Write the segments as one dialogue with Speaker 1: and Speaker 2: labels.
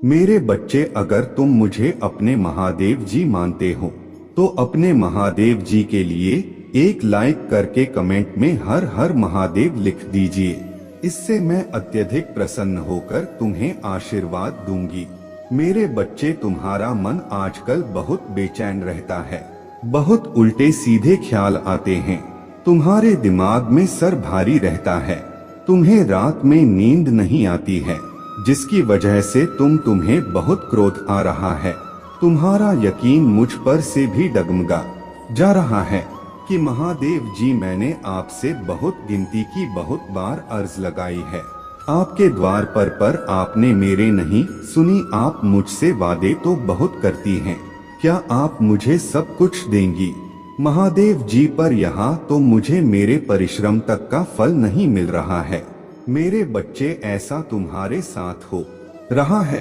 Speaker 1: मेरे बच्चे, अगर तुम मुझे अपने महादेव जी मानते हो तो अपने महादेव जी के लिए एक लाइक करके कमेंट में हर हर महादेव लिख दीजिए। इससे मैं अत्यधिक प्रसन्न होकर तुम्हें आशीर्वाद दूंगी। मेरे बच्चे, तुम्हारा मन आजकल बहुत बेचैन रहता है, बहुत उल्टे सीधे ख्याल आते हैं, तुम्हारे दिमाग में सर भारी रहता है, तुम्हें रात में नींद नहीं आती है, जिसकी वजह से तुम्हें बहुत क्रोध आ रहा है। तुम्हारा यकीन मुझ पर से भी डगमगा जा रहा है कि महादेव जी, मैंने आपसे बहुत गिनती की बहुत बार अर्ज लगाई है, आपके द्वार पर आपने मेरे नहीं सुनी। आप मुझसे वादे तो बहुत करती हैं, क्या आप मुझे सब कुछ देंगी? महादेव जी, पर यहाँ तो मुझे मेरे परिश्रम तक का फल नहीं मिल रहा है। मेरे बच्चे, ऐसा तुम्हारे साथ हो रहा है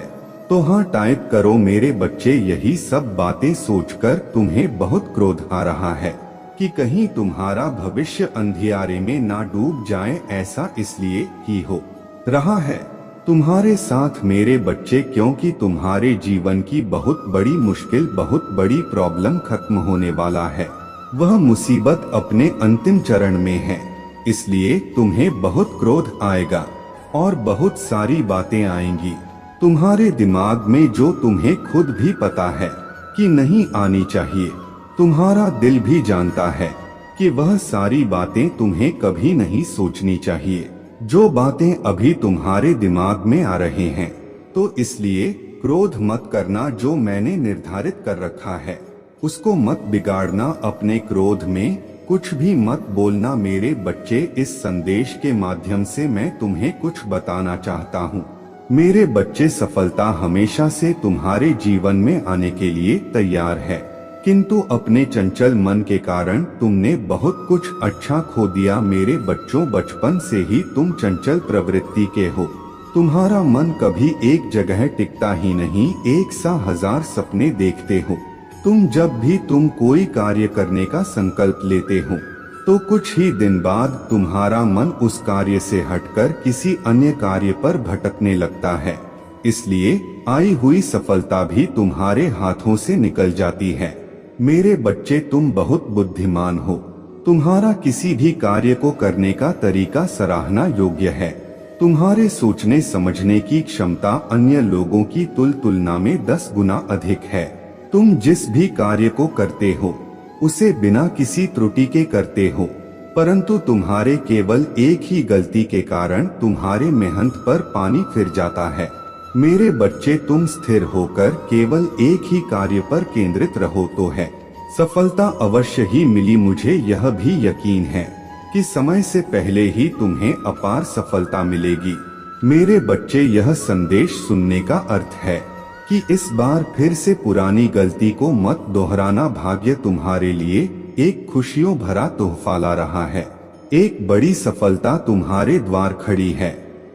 Speaker 1: तो हाँ टाइप करो। मेरे बच्चे, यही सब बातें सोचकर तुम्हें बहुत क्रोध आ रहा है कि कहीं तुम्हारा भविष्य अंधियारे में ना डूब जाए, ऐसा इसलिए ही हो रहा है तुम्हारे साथ मेरे बच्चे, क्योंकि तुम्हारे जीवन की बहुत बड़ी मुश्किल, बहुत बड़ी प्रॉब्लम खत्म होने वाला है। वह मुसीबत अपने अंतिम चरण में है, इसलिए तुम्हें बहुत क्रोध आएगा और बहुत सारी बातें आएंगी तुम्हारे दिमाग में, जो तुम्हें खुद भी पता है कि नहीं आनी चाहिए। तुम्हारा दिल भी जानता है कि वह सारी बातें तुम्हें कभी नहीं सोचनी चाहिए, जो बातें अभी तुम्हारे दिमाग में आ रहे हैं। तो इसलिए क्रोध मत करना, जो मैंने निर्धारित कर रखा है उसको मत बिगाड़ना। अपने क्रोध में कुछ भी मत बोलना। मेरे बच्चे, इस संदेश के माध्यम से मैं तुम्हें कुछ बताना चाहता हूँ। मेरे बच्चे, सफलता हमेशा से तुम्हारे जीवन में आने के लिए तैयार है, किंतु अपने चंचल मन के कारण तुमने बहुत कुछ अच्छा खो दिया। मेरे बच्चों, बचपन से ही तुम चंचल प्रवृत्ति के हो, तुम्हारा मन कभी एक जगह टिकता ही नहीं, एक सा हजार सपने देखते हो। जब भी तुम कोई कार्य करने का संकल्प लेते हो तो कुछ ही दिन बाद तुम्हारा मन उस कार्य से हटकर किसी अन्य कार्य पर भटकने लगता है, इसलिए आई हुई सफलता भी तुम्हारे हाथों से निकल जाती है। मेरे बच्चे, तुम बहुत बुद्धिमान हो, तुम्हारा किसी भी कार्य को करने का तरीका सराहना योग्य है। तुम्हारे सोचने समझने की क्षमता अन्य लोगों की तुलना में 10 गुना अधिक है। तुम जिस भी कार्य को करते हो उसे बिना किसी त्रुटि के करते हो, परंतु तुम्हारे केवल एक ही गलती के कारण तुम्हारे मेहनत पर पानी फिर जाता है। मेरे बच्चे, तुम स्थिर होकर केवल एक ही कार्य पर केंद्रित रहो तो है सफलता अवश्य ही मिली। मुझे यह भी यकीन है कि समय से पहले ही तुम्हें अपार सफलता मिलेगी। मेरे बच्चे, यह संदेश सुनने का अर्थ है कि इस बार फिर से पुरानी गलती को मत दोहराना। भाग्य तुम्हारे लिए एक खुशियों भरा तोहफा ला रहा है, एक बड़ी सफलता तुम्हारे द्वार खड़ी है।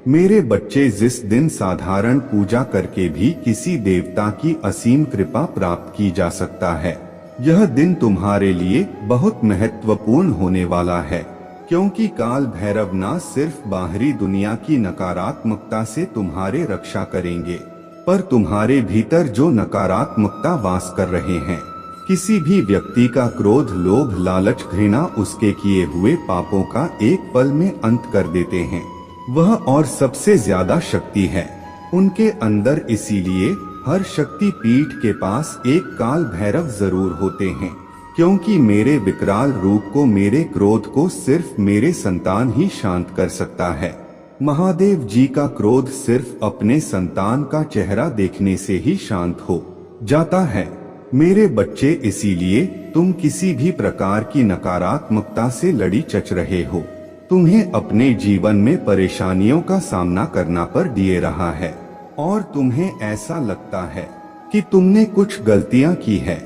Speaker 1: मेरे बच्चे, जिस दिन साधारण पूजा करके भी किसी देवता की असीम कृपा प्राप्त की जा सकता है, यह दिन तुम्हारे लिए बहुत महत्वपूर्ण होने वाला है, क्योंकि काल भैरव न सिर्फ बाहरी दुनिया की नकारात्मकता से तुम्हारे रक्षा करेंगे, पर तुम्हारे भीतर जो नकारात्मकता वास कर रहे हैं, किसी भी व्यक्ति का क्रोध, लोभ, लालच, घृणा उसके किए हुए पापों का एक पल में अंत कर देते हैं। वह और सबसे ज्यादा शक्ति है उनके अंदर, इसीलिए हर शक्ति पीठ के पास एक काल भैरव जरूर होते हैं, क्योंकि मेरे विकराल रूप को, मेरे क्रोध को सिर्फ मेरे संतान ही शांत कर सकता है। महादेव जी का क्रोध सिर्फ अपने संतान का चेहरा देखने से ही शांत हो जाता है। मेरे बच्चे, इसीलिए तुम किसी भी प्रकार की नकारात्मकता से लड़ी चच रहे हो। तुम्हें अपने जीवन में परेशानियों का सामना करना पड़ रहा है और तुम्हें ऐसा लगता है कि तुमने कुछ गलतियां की है,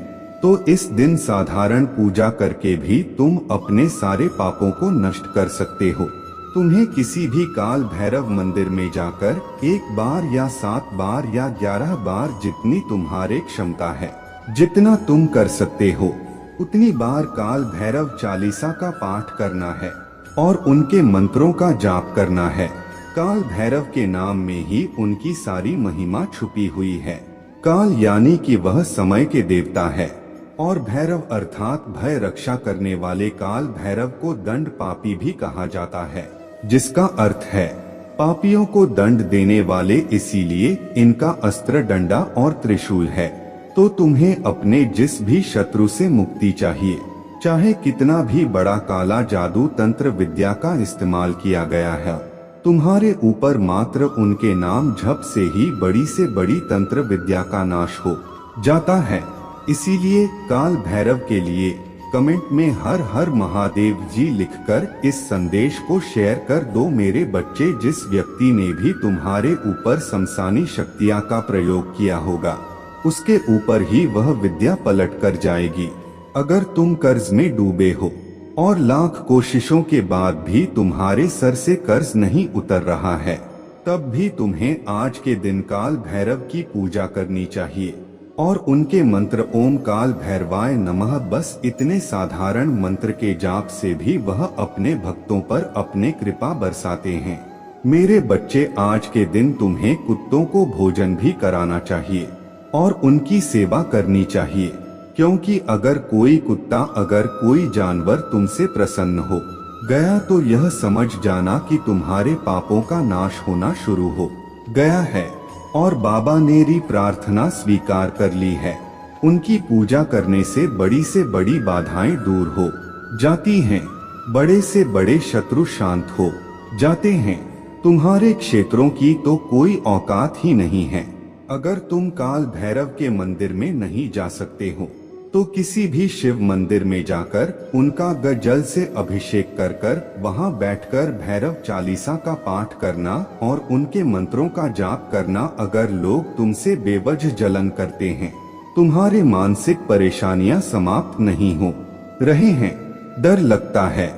Speaker 1: तो इस दिन साधारण पूजा करके भी तुम अपने सारे पापों को नष्ट कर सकते हो। तुम्हें किसी भी काल भैरव मंदिर में जाकर 1 बार या 7 बार या 11 बार, जितनी तुम्हारे क्षमता है, जितना तुम कर सकते हो, उतनी बार काल भैरव चालीसा का पाठ करना है और उनके मंत्रों का जाप करना है। काल भैरव के नाम में ही उनकी सारी महिमा छुपी हुई है। काल यानी कि वह समय के देवता है और भैरव अर्थात भय रक्षा करने वाले काल भैरव को दंड पापी भी कहा जाता है, जिसका अर्थ है पापियों को दंड देने वाले, इसीलिए इनका अस्त्र डंडा और त्रिशूल है। तो तुम्हें अपने जिस भी शत्रु से मुक्ति चाहिए, चाहे कितना भी बड़ा काला जादू तंत्र विद्या का इस्तेमाल किया गया है, तुम्हारे ऊपर मात्र उनके नाम जप से ही बड़ी से बड़ी तंत्र विद्या का नाश हो जाता है। इसीलिए काल भैरव के लिए कमेंट में हर हर महादेव जी लिखकर इस संदेश को शेयर कर दो मेरे बच्चे। जिस व्यक्ति ने भी तुम्हारे ऊपर शमशानी शक्तियाँ का प्रयोग किया होगा, उसके ऊपर ही वह विद्या पलट कर जाएगी। अगर तुम कर्ज में डूबे हो और लाख कोशिशों के बाद भी तुम्हारे सर से कर्ज नहीं उतर रहा है, तब भी तुम्हें आज के दिन काल भैरव की पूजा करनी चाहिए और उनके मंत्र ओम काल भैरवाय नमः, बस इतने साधारण मंत्र के जाप से भी वह अपने भक्तों पर अपने कृपा बरसाते हैं। मेरे बच्चे, आज के दिन तुम्हें कुत्तों को भोजन भी कराना चाहिए और उनकी सेवा करनी चाहिए, क्योंकि अगर कोई कुत्ता, अगर कोई जानवर तुमसे प्रसन्न हो गया तो यह समझ जाना कि तुम्हारे पापों का नाश होना शुरू हो गया है और बाबा ने री प्रार्थना स्वीकार कर ली है। उनकी पूजा करने से बड़ी बाधाएं दूर हो जाती हैं, बड़े से बड़े शत्रु शांत हो जाते हैं। तुम्हारे क्षेत्रों की तो कोई औकात ही नहीं है। अगर तुम काल भैरव के मंदिर में नहीं जा सकते हो तो किसी भी शिव मंदिर में जाकर उनका जल से अभिषेक कर कर वहां बैठकर भैरव चालीसा का पाठ करना और उनके मंत्रों का जाप करना। अगर लोग तुमसे बेवजह जलन करते हैं, तुम्हारे मानसिक परेशानियां समाप्त नहीं हो रहे हैं, डर लगता है,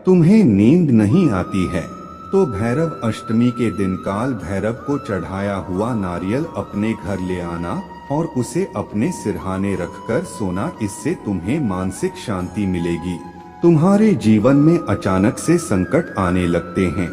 Speaker 1: तुम्हें नींद नहीं आती है, तो भैरव अष्टमी के दिन काल भैरव को चढ़ाया हुआ नारियल अपने घर ले आना और उसे अपने सिरहाने रखकर सोना। इससे तुम्हें मानसिक शांति मिलेगी। तुम्हारे जीवन में अचानक से संकट आने लगते हैं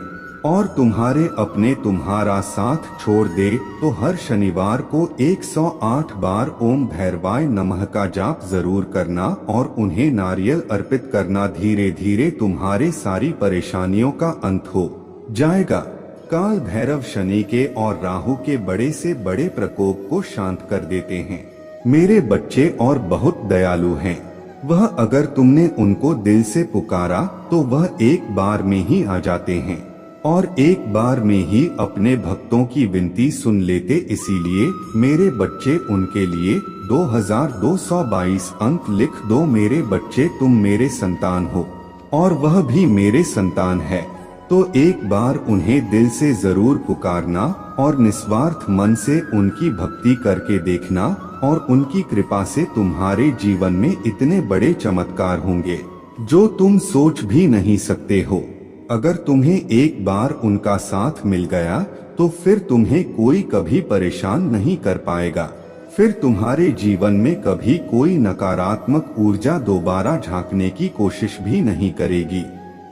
Speaker 1: और तुम्हारे अपने तुम्हारा साथ छोड़ दे तो हर शनिवार को 108 बार ओम भैरवाय नमः का जाप जरूर करना और उन्हें नारियल अर्पित करना। धीरे धीरे तुम्हारे सारी परेशानियों का अंत हो जाएगा। काल भैरव शनि के और राहु के बड़े से बड़े प्रकोप को शांत कर देते हैं मेरे बच्चे, और बहुत दयालु हैं वह। अगर तुमने उनको दिल से पुकारा तो वह एक बार में ही आ जाते हैं और एक बार में ही अपने भक्तों की विनती सुन लेते। इसीलिए मेरे बच्चे, उनके लिए 2222 अंक लिख दो। मेरे बच्चे, तुम मेरे संतान हो और वह भी मेरे संतान है, तो एक बार उन्हें दिल से जरूर पुकारना और निस्वार्थ मन से उनकी भक्ति करके देखना और उनकी कृपा से तुम्हारे जीवन में इतने बड़े चमत्कार होंगे जो तुम सोच भी नहीं सकते हो। अगर तुम्हें एक बार उनका साथ मिल गया तो फिर तुम्हें कोई कभी परेशान नहीं कर पाएगा। फिर तुम्हारे जीवन में कभी कोई नकारात्मक ऊर्जा दोबारा झांकने की कोशिश भी नहीं करेगी।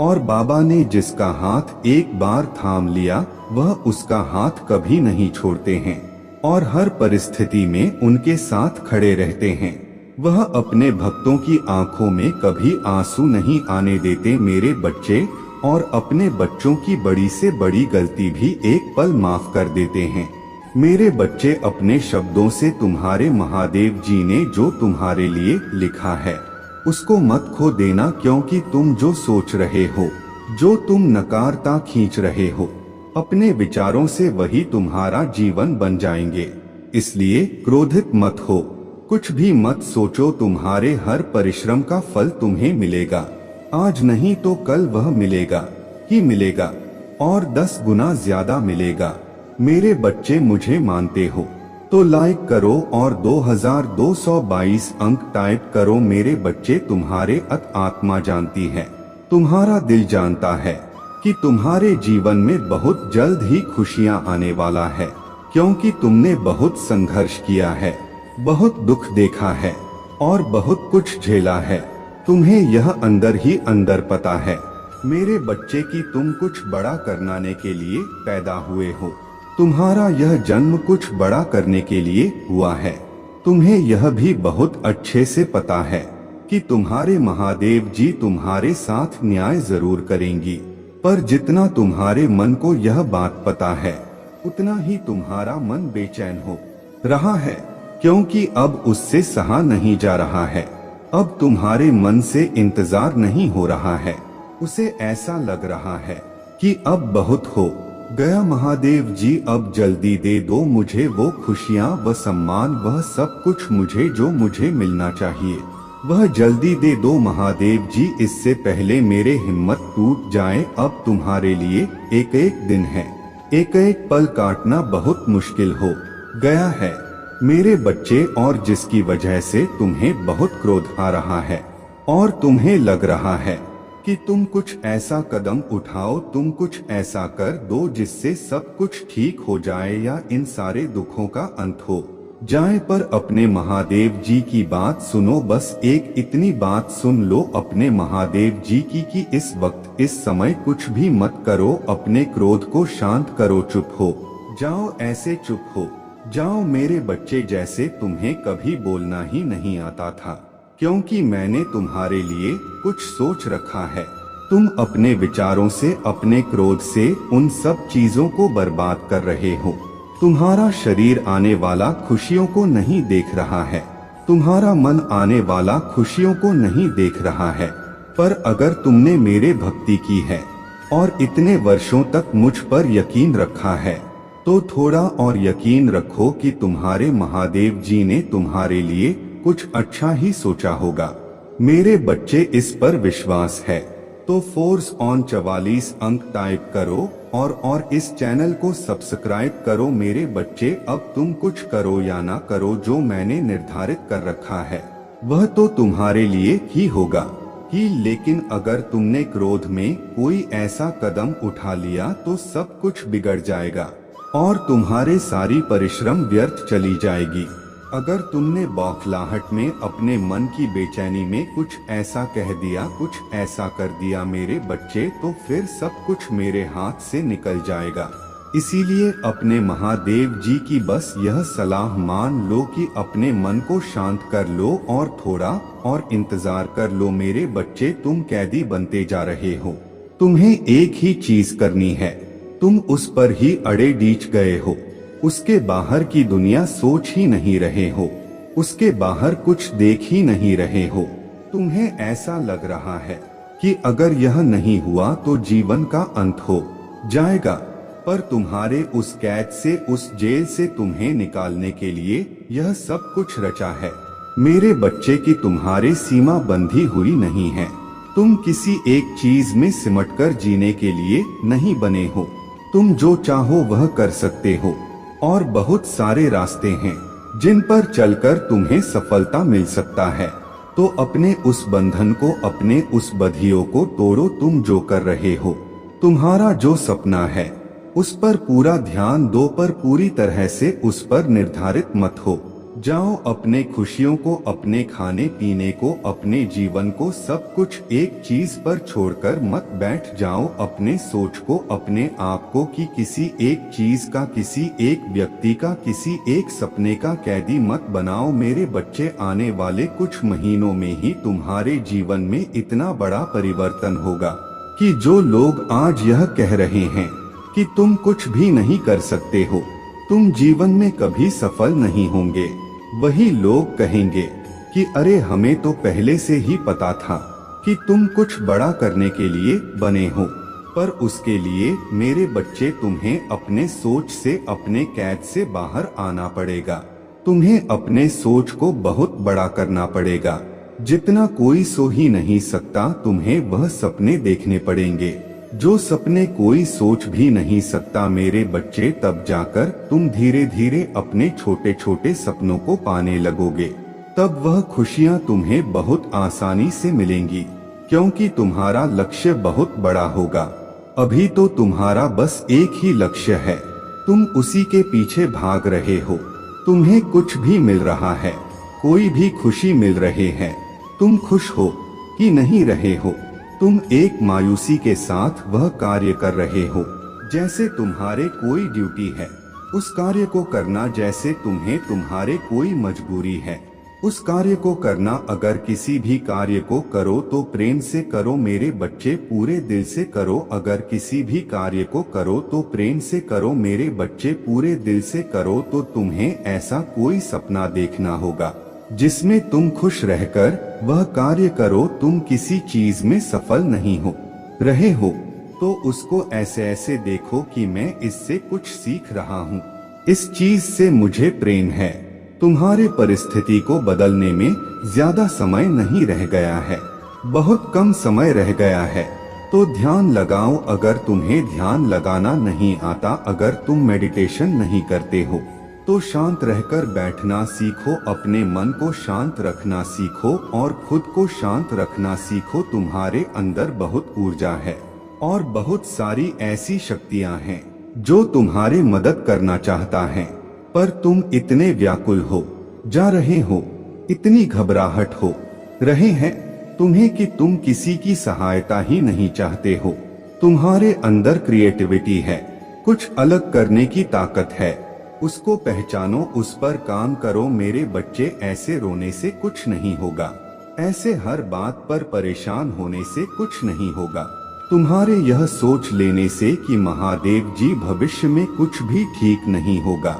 Speaker 1: और बाबा ने जिसका हाथ एक बार थाम लिया वह उसका हाथ कभी नहीं छोड़ते हैं और हर परिस्थिति में उनके साथ खड़े रहते हैं। वह अपने भक्तों की आंखों में कभी आंसू नहीं आने देते मेरे बच्चे, और अपने बच्चों की बड़ी से बड़ी गलती भी एक पल माफ कर देते हैं मेरे बच्चे। अपने शब्दों से तुम्हारे महादेव जी ने जो तुम्हारे लिए लिखा है उसको मत खो देना, क्योंकि तुम जो सोच रहे हो, जो तुम नकारता खींच रहे हो अपने विचारों से, वही तुम्हारा जीवन बन जाएंगे। इसलिए क्रोधित मत हो, कुछ भी मत सोचो, तुम्हारे हर परिश्रम का फल तुम्हें मिलेगा। आज नहीं तो कल वह मिलेगा ही मिलेगा और 10 गुना ज्यादा मिलेगा। मेरे बच्चे, मुझे मानते हो तो लाइक करो और 2222 अंक टाइप करो मेरे बच्चे। तुम्हारे आत्मा जानती है, तुम्हारा दिल जानता है कि तुम्हारे जीवन में बहुत जल्द ही खुशियां आने वाला है, क्योंकि तुमने बहुत संघर्ष किया है, बहुत दुख देखा है और बहुत कुछ झेला है। तुम्हें यह अंदर ही अंदर पता है मेरे बच्चे कि तुम कुछ बड़ा करने के लिए पैदा हुए हो। तुम्हारा यह जन्म कुछ बड़ा करने के लिए हुआ है। तुम्हें यह भी बहुत अच्छे से पता है कि तुम्हारे महादेव जी तुम्हारे साथ न्याय जरूर करेंगी, पर जितना तुम्हारे मन को यह बात पता है उतना ही तुम्हारा मन बेचैन हो रहा है, क्योंकि अब उससे सहा नहीं जा रहा है। अब तुम्हारे मन से इंतजार नहीं हो रहा है। उसे ऐसा लग रहा है कि अब बहुत हो गया महादेव जी, अब जल्दी दे दो मुझे वो खुशियाँ व सम्मान, वह सब कुछ मुझे जो मुझे मिलना चाहिए वह जल्दी दे दो महादेव जी, इससे पहले मेरे हिम्मत टूट जाए। अब तुम्हारे लिए एक एक दिन है, एक एक पल काटना बहुत मुश्किल हो गया है मेरे बच्चे, और जिसकी वजह से तुम्हें बहुत क्रोध आ रहा है और तुम्हें लग रहा है कि तुम कुछ ऐसा कदम उठाओ, तुम कुछ ऐसा कर दो जिससे सब कुछ ठीक हो जाए या इन सारे दुखों का अंत हो जाए। पर अपने महादेव जी की बात सुनो, बस एक इतनी बात सुन लो अपने महादेव जी की कि इस वक्त इस समय कुछ भी मत करो, अपने क्रोध को शांत करो, चुप हो जाओ, ऐसे चुप हो जाओ मेरे बच्चे जैसे तुम्हें कभी बोलना ही नहीं आता था, क्योंकि मैंने तुम्हारे लिए कुछ सोच रखा है। तुम अपने विचारों से, अपने क्रोध से उन सब चीजों को बर्बाद कर रहे हो। तुम्हारा शरीर आने वाला खुशियों को नहीं देख रहा है, तुम्हारा मन आने वाला खुशियों को नहीं देख रहा है। पर अगर तुमने मेरे भक्ति की है और इतने वर्षों तक मुझ पर यकीन रखा है, तो थोड़ा और यकीन रखो कि तुम्हारे महादेव जी ने तुम्हारे लिए कुछ अच्छा ही सोचा होगा। मेरे बच्चे इस पर विश्वास है तो फोर्स ऑन 44 अंक टाइप करो और इस चैनल को सब्सक्राइब करो मेरे बच्चे। अब तुम कुछ करो या ना करो, जो मैंने निर्धारित कर रखा है वह तो तुम्हारे लिए ही होगा ही, लेकिन अगर तुमने क्रोध में कोई ऐसा कदम उठा लिया तो सब कुछ बिगड़ जाएगा और तुम्हारे सारी परिश्रम व्यर्थ चली जाएगी। अगर तुमने बौखलाहट में, अपने मन की बेचैनी में कुछ ऐसा कह दिया, कुछ ऐसा कर दिया मेरे बच्चे, तो फिर सब कुछ मेरे हाथ से निकल जाएगा। इसीलिए अपने महादेव जी की बस यह सलाह मान लो कि अपने मन को शांत कर लो और थोड़ा और इंतजार कर लो मेरे बच्चे। तुम कैदी बनते जा रहे हो, तुम्हें एक ही चीज करनी है, तुम उस पर ही अड़े डीच गए हो। उसके बाहर की दुनिया सोच ही नहीं रहे हो, उसके बाहर कुछ देख ही नहीं रहे हो। तुम्हें ऐसा लग रहा है कि अगर यह नहीं हुआ तो जीवन का अंत हो जाएगा, पर तुम्हारे उस कैद से, उस जेल से तुम्हें निकालने के लिए यह सब कुछ रचा है मेरे बच्चे की तुम्हारे सीमा बंधी हुई नहीं है। तुम किसी एक चीज में सिमटकर जीने के लिए नहीं बने हो। तुम जो चाहो वह कर सकते हो और बहुत सारे रास्ते हैं जिन पर चलकर तुम्हें सफलता मिल सकता है। तो अपने उस बंधन को, अपने उस बंधियों को तोड़ो। तुम जो कर रहे हो, तुम्हारा जो सपना है उस पर पूरा ध्यान दो, पर पूरी तरह से उस पर निर्धारित मत हो जाओ। अपने खुशियों को, अपने खाने पीने को, अपने जीवन को, सब कुछ एक चीज पर छोड़कर मत बैठ जाओ। अपने सोच को, अपने आप को कि किसी एक चीज का, किसी एक व्यक्ति का, किसी एक सपने का कैदी मत बनाओ मेरे बच्चे। आने वाले कुछ महीनों में ही तुम्हारे जीवन में इतना बड़ा परिवर्तन होगा कि जो लोग आज यह कह रहे हैं कि तुम कुछ भी नहीं कर सकते हो, तुम जीवन में कभी सफल नहीं होंगे, वही लोग कहेंगे कि अरे हमें तो पहले से ही पता था कि तुम कुछ बड़ा करने के लिए बने हो। पर उसके लिए मेरे बच्चे तुम्हें अपने सोच से, अपने कैद से बाहर आना पड़ेगा। तुम्हें अपने सोच को बहुत बड़ा करना पड़ेगा। जितना कोई सो ही नहीं सकता, तुम्हें वह सपने देखने पड़ेंगे जो सपने कोई सोच भी नहीं सकता मेरे बच्चे। तब जाकर तुम धीरे धीरे अपने छोटे छोटे सपनों को पाने लगोगे। तब वह खुशियाँ तुम्हें बहुत आसानी से मिलेंगी, क्योंकि तुम्हारा लक्ष्य बहुत बड़ा होगा। अभी तो तुम्हारा बस एक ही लक्ष्य है, तुम उसी के पीछे भाग रहे हो। तुम्हें कुछ भी मिल रहा है, कोई भी खुशी मिल रहे हैं, तुम खुश हो कि नहीं रहे हो? तुम एक मायूसी के साथ वह कार्य कर रहे हो जैसे तुम्हारे कोई ड्यूटी है। उस कार्य को करना जैसे तुम्हें तुम्हारे कोई मजबूरी है। उस कार्य को करना, अगर किसी भी कार्य को करो तो प्रेम से करो मेरे बच्चे, पूरे दिल से करो। अगर किसी भी कार्य को करो तो प्रेम से करो मेरे बच्चे, पूरे दिल से करो। तो तुम्हें ऐसा कोई सपना देखना होगा जिसमें तुम खुश रहकर वह कार्य करो। तुम किसी चीज में सफल नहीं हो रहे हो तो उसको ऐसे ऐसे देखो कि मैं इससे कुछ सीख रहा हूँ, इस चीज से मुझे प्रेम है। तुम्हारे परिस्थिति को बदलने में ज्यादा समय नहीं रह गया है, बहुत कम समय रह गया है। तो ध्यान लगाओ। अगर तुम्हें ध्यान लगाना नहीं आता, अगर तुम मेडिटेशन नहीं करते हो तो शांत रहकर बैठना सीखो, अपने मन को शांत रखना सीखो और खुद को शांत रखना सीखो। तुम्हारे अंदर बहुत ऊर्जा है और बहुत सारी ऐसी शक्तियां हैं जो तुम्हारे मदद करना चाहता है, पर तुम इतने व्याकुल हो जा रहे हो, इतनी घबराहट हो रहे हैं तुम्हें कि तुम किसी की सहायता ही नहीं चाहते हो। तुम्हारे अंदर क्रिएटिविटी है, कुछ अलग करने की ताकत है, उसको पहचानो, उस पर काम करो मेरे बच्चे। ऐसे रोने से कुछ नहीं होगा, ऐसे हर बात पर परेशान होने से कुछ नहीं होगा। तुम्हारे यह सोच लेने से कि महादेव जी भविष्य में कुछ भी ठीक नहीं होगा,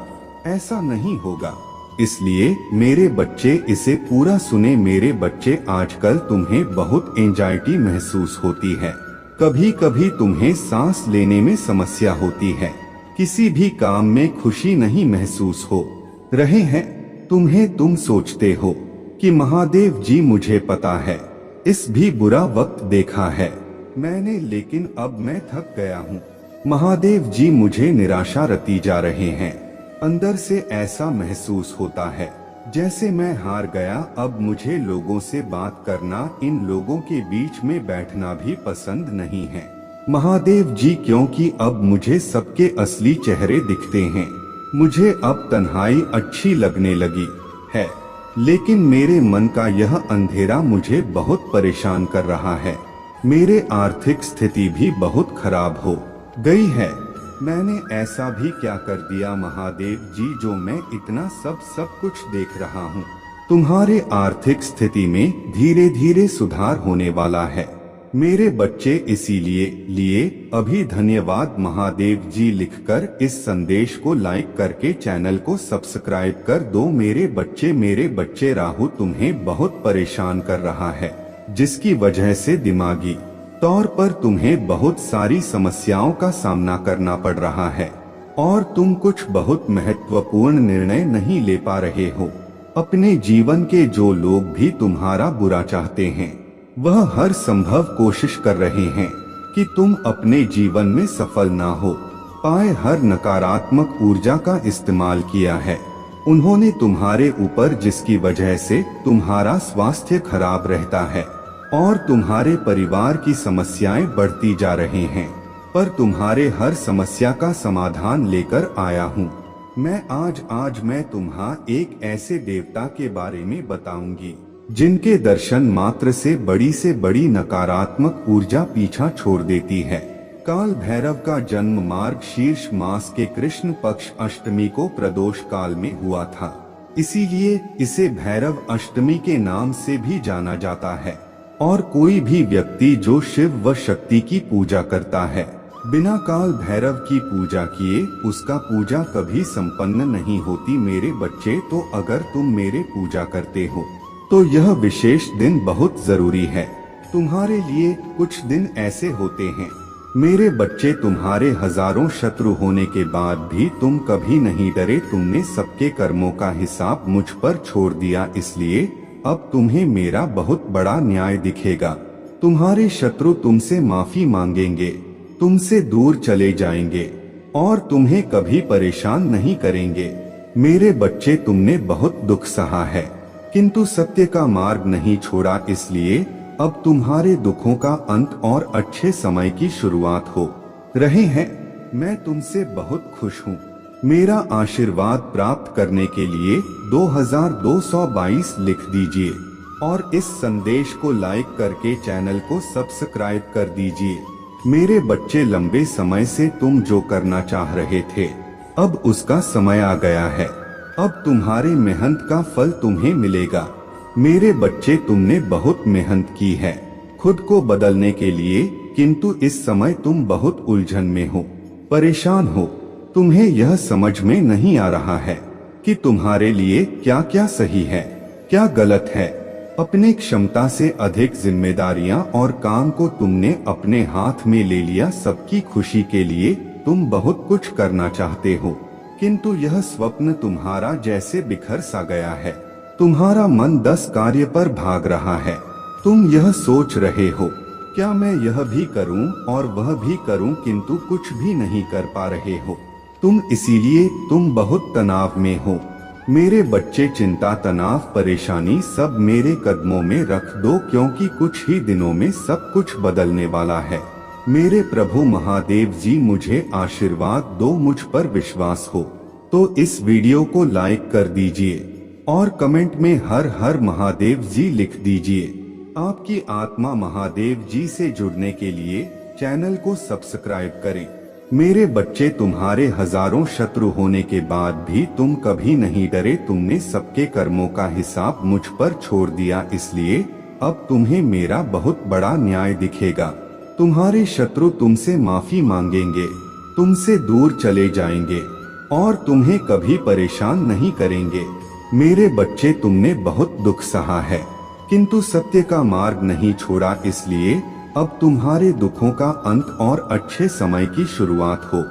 Speaker 1: ऐसा नहीं होगा। इसलिए मेरे बच्चे इसे पूरा सुने मेरे बच्चे। आजकल तुम्हें बहुत एंजाइटी महसूस होती है, कभी कभी तुम्हें सांस लेने में समस्या होती है, किसी भी काम में खुशी नहीं महसूस हो रहे हैं तुम्हें। तुम सोचते हो कि महादेव जी मुझे पता है, इस भी बुरा वक्त देखा है मैंने, लेकिन अब मैं थक गया हूँ। महादेव जी मुझे निराशा रती जा रहे हैं। अंदर से ऐसा महसूस होता है जैसे मैं हार गया। अब मुझे लोगों से बात करना, इन लोगों के बीच में बैठना भी पसंद नहीं है महादेव जी, क्योंकि अब मुझे सबके असली चेहरे दिखते हैं। मुझे अब तन्हाई अच्छी लगने लगी है, लेकिन मेरे मन का यह अंधेरा मुझे बहुत परेशान कर रहा है। मेरे आर्थिक स्थिति भी बहुत खराब हो गई है। मैंने ऐसा भी क्या कर दिया महादेव जी जो मैं इतना सब कुछ देख रहा हूँ। तुम्हारे आर्थिक स्थिति में धीरे धीरे सुधार होने वाला है मेरे बच्चे। इसीलिए अभी धन्यवाद महादेव जी लिखकर इस संदेश को लाइक करके चैनल को सब्सक्राइब कर दो मेरे बच्चे। मेरे बच्चे, राहु तुम्हें बहुत परेशान कर रहा है, जिसकी वजह से दिमागी तौर पर तुम्हें बहुत सारी समस्याओं का सामना करना पड़ रहा है और तुम कुछ बहुत महत्वपूर्ण निर्णय नहीं ले पा रहे हो। अपने जीवन के जो लोग भी तुम्हारा बुरा चाहते हैं वह हर संभव कोशिश कर रहे हैं कि तुम अपने जीवन में सफल ना हो पाए। हर नकारात्मक ऊर्जा का इस्तेमाल किया है उन्होंने तुम्हारे ऊपर, जिसकी वजह से तुम्हारा स्वास्थ्य खराब रहता है और तुम्हारे परिवार की समस्याएं बढ़ती जा रही हैं। पर तुम्हारे हर समस्या का समाधान लेकर आया हूँ मैं। आज मैं तुम्हें एक ऐसे देवता के बारे में बताऊंगी जिनके दर्शन मात्र से बड़ी नकारात्मक ऊर्जा पीछा छोड़ देती है। काल भैरव का जन्म मार्ग शीर्ष मास के कृष्ण पक्ष अष्टमी को प्रदोष काल में हुआ था, इसीलिए इसे भैरव अष्टमी के नाम से भी जाना जाता है। और कोई भी व्यक्ति जो शिव व शक्ति की पूजा करता है बिना काल भैरव की पूजा किए उसका पूजा कभी संपन्न नहीं होती मेरे बच्चे। तो अगर तुम मेरे पूजा करते हो तो यह विशेष दिन बहुत जरूरी है तुम्हारे लिए। कुछ दिन ऐसे होते हैं मेरे बच्चे, तुम्हारे हजारों शत्रु होने के बाद भी तुम कभी नहीं डरे। तुमने सबके कर्मों का हिसाब मुझ पर छोड़ दिया, इसलिए अब तुम्हें मेरा बहुत बड़ा न्याय दिखेगा। तुम्हारे शत्रु तुमसे माफी मांगेंगे, तुमसे दूर चले जाएंगे और तुम्हें कभी परेशान नहीं करेंगे। मेरे बच्चे, तुमने बहुत दुख सहा है किंतु सत्य का मार्ग नहीं छोड़ा, इसलिए अब तुम्हारे दुखों का अंत और अच्छे समय की शुरुआत हो रहे हैं। मैं तुमसे बहुत खुश हूँ। मेरा आशीर्वाद प्राप्त करने के लिए 2222 लिख दीजिए। और इस संदेश को लाइक करके चैनल को सब्सक्राइब कर दीजिए। मेरे बच्चे, लंबे समय से तुम जो करना चाह रहे थे, अब उसका समय आ गया है। अब तुम्हारे मेहनत का फल तुम्हें मिलेगा। मेरे बच्चे, तुमने बहुत मेहनत की है खुद को बदलने के लिए, किंतु इस समय तुम बहुत उलझन में हो, परेशान हो। तुम्हें यह समझ में नहीं आ रहा है कि तुम्हारे लिए क्या क्या सही है, क्या गलत है। अपने क्षमता से अधिक जिम्मेदारियां और काम को तुमने अपने हाथ में ले लिया। सबकी खुशी के लिए तुम बहुत कुछ करना चाहते हो, किंतु यह स्वप्न तुम्हारा जैसे बिखर सा गया है। तुम्हारा मन 10 कार्य पर भाग रहा है। तुम यह सोच रहे हो, क्या मैं यह भी करूं और वह भी करूं, किंतु कुछ भी नहीं कर पा रहे हो। इसीलिए तुम बहुत तनाव में हो। मेरे बच्चे, चिंता, तनाव, परेशानी सब मेरे कदमों में रख दो, क्योंकि कुछ ही दिनों में सब कुछ बदलने वाला है। मेरे प्रभु महादेव जी, मुझे आशीर्वाद दो, मुझ पर विश्वास हो तो इस वीडियो को लाइक कर दीजिए और कमेंट में हर हर महादेव जी लिख दीजिए। आपकी आत्मा महादेव जी से जुड़ने के लिए चैनल को सब्सक्राइब करें। मेरे बच्चे, तुम्हारे हजारों शत्रु होने के बाद भी तुम कभी नहीं डरे। तुमने सबके कर्मों का हिसाब मुझ पर छोड़ दिया, इसलिए अब तुम्हें मेरा बहुत बड़ा न्याय दिखेगा। तुम्हारे शत्रु तुमसे माफी मांगेंगे, तुमसे दूर चले जाएंगे और तुम्हें कभी परेशान नहीं करेंगे। मेरे बच्चे, तुमने बहुत दुख सहा है, किंतु सत्य का मार्ग नहीं छोड़ा, इसलिए अब तुम्हारे दुखों का अंत और अच्छे समय की शुरुआत हो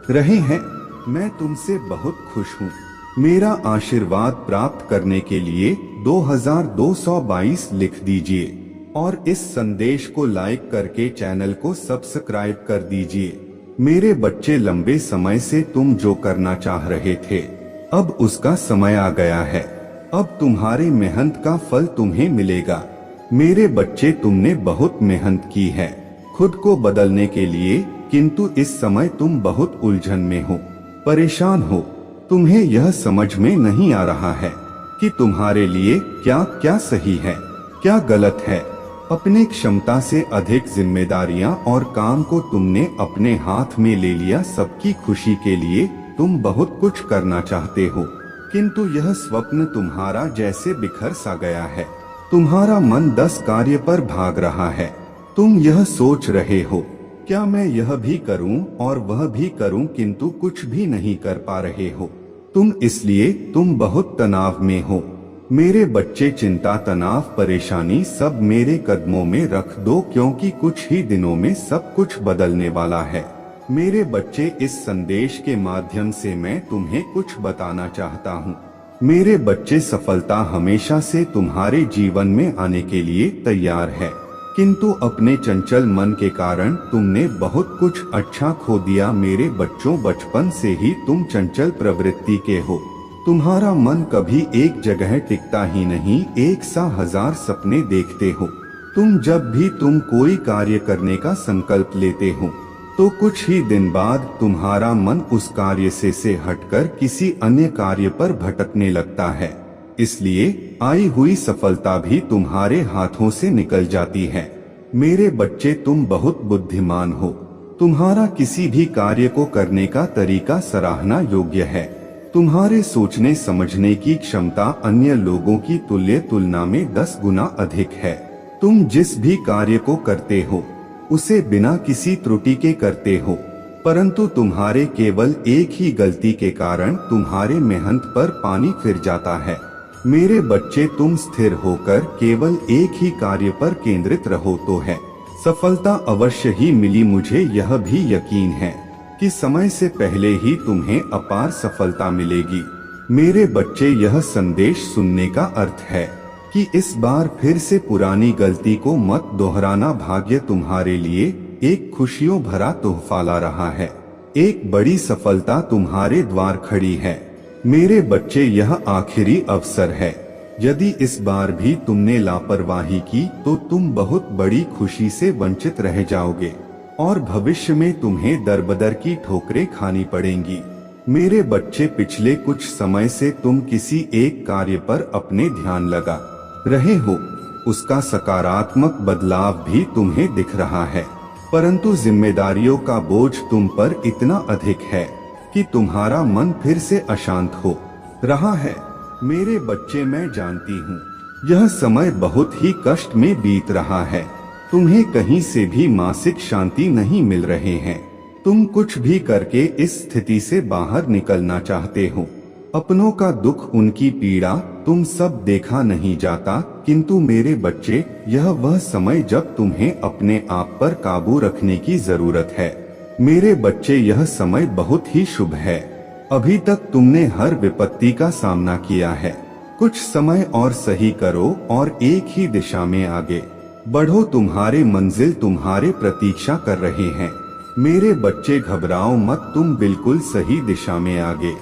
Speaker 1: रहे हैं। मैं तुमसे बहुत खुश हूँ। मेरा आशीर्वाद प्राप्त करने के लिए 2222 लिख दीजिए और इस संदेश को लाइक करके चैनल को सब्सक्राइब कर दीजिए। मेरे बच्चे, लंबे समय से तुम जो करना चाह रहे थे, अब उसका समय आ गया है। अब तुम्हारे मेहनत का फल तुम्हें मिलेगा। मेरे बच्चे, तुमने बहुत मेहनत की है खुद को बदलने के लिए, किंतु इस समय तुम बहुत उलझन में हो, परेशान हो। तुम्हें यह समझ में नहीं आ रहा है कि तुम्हारे लिए क्या क्या सही है, क्या गलत है। अपने क्षमता से अधिक जिम्मेदारियां और काम को तुमने अपने हाथ में ले लिया। सबकी खुशी के लिए तुम बहुत कुछ करना चाहते हो, किंतु यह स्वप्न तुम्हारा जैसे बिखर सा गया है। तुम्हारा मन 10 कार्य पर भाग रहा है। तुम यह सोच रहे हो, क्या मैं यह भी करूं और वह भी करूं, किंतु कुछ भी नहीं कर पा रहे हो। इसलिए तुम बहुत तनाव में हो। मेरे बच्चे, चिंता, तनाव, परेशानी सब मेरे कदमों में रख दो, क्योंकि कुछ ही दिनों में सब कुछ बदलने वाला है। मेरे बच्चे, इस संदेश के माध्यम से मैं तुम्हें कुछ बताना चाहता हूँ। मेरे बच्चे, सफलता हमेशा से तुम्हारे जीवन में आने के लिए तैयार है, किंतु अपने चंचल मन के कारण तुमने बहुत कुछ अच्छा खो दिया। मेरे बच्चों, बचपन से ही तुम चंचल प्रवृत्ति के हो। तुम्हारा मन कभी एक जगह टिकता ही नहीं, एक सा हजार सपने देखते हो। जब भी तुम कोई कार्य करने का संकल्प लेते हो, तो कुछ ही दिन बाद तुम्हारा मन उस कार्य से हटकर किसी अन्य कार्य पर भटकने लगता है। इसलिए आई हुई सफलता भी तुम्हारे हाथों से निकल जाती है। मेरे बच्चे, तुम बहुत बुद्धिमान हो। तुम्हारा किसी भी कार्य को करने का तरीका सराहना योग्य है। तुम्हारे सोचने समझने की क्षमता अन्य लोगों की तुलना में 10 गुना अधिक है। तुम जिस भी कार्य को करते हो, उसे बिना किसी त्रुटि के करते हो, परंतु तुम्हारे केवल एक ही गलती के कारण तुम्हारे मेहनत पर पानी फिर जाता है। मेरे बच्चे, तुम स्थिर होकर केवल एक ही कार्य पर केंद्रित रहो तो है सफलता अवश्य ही मिली। मुझे यह भी यकीन है कि समय से पहले ही तुम्हें अपार सफलता मिलेगी। मेरे बच्चे, यह संदेश सुनने का अर्थ है कि इस बार फिर से पुरानी गलती को मत दोहराना। भाग्य तुम्हारे लिए एक खुशियों भरा तोहफा ला रहा है। एक बड़ी सफलता तुम्हारे द्वार खड़ी है। मेरे बच्चे, यह आखिरी अवसर है। यदि इस बार भी तुमने लापरवाही की तो तुम बहुत बड़ी खुशी से वंचित रह जाओगे और भविष्य में तुम्हें दरबदर की ठोकरें खानी पड़ेंगी। मेरे बच्चे, पिछले कुछ समय से तुम किसी एक कार्य पर अपने ध्यान लगा रहे हो, उसका सकारात्मक बदलाव भी तुम्हें दिख रहा है, परंतु जिम्मेदारियों का बोझ तुम पर इतना अधिक है कि तुम्हारा मन फिर से अशांत हो रहा है। मेरे बच्चे, मैं जानती हूँ यह समय बहुत ही कष्ट में बीत रहा है। तुम्हें कहीं से भी मानसिक शांति नहीं मिल रहे हैं। तुम कुछ भी करके इस स्थिति से बाहर निकलना चाहते हो। अपनों का दुख, उनकी पीड़ा तुम सब देखा नहीं जाता, किंतु मेरे बच्चे, यह वह समय जब तुम्हें अपने आप पर काबू रखने की जरूरत है। मेरे बच्चे, यह समय बहुत ही शुभ है। अभी तक तुमने हर विपत्ति का सामना किया है। कुछ समय और सही करो और एक ही दिशा में आगे बढ़ो। तुम्हारे मंजिल तुम्हारे प्रतीक्षा कर रहे हैं। मेरे बच्चे, घबराओ मत, तुम बिल्कुल सही दिशा में आगे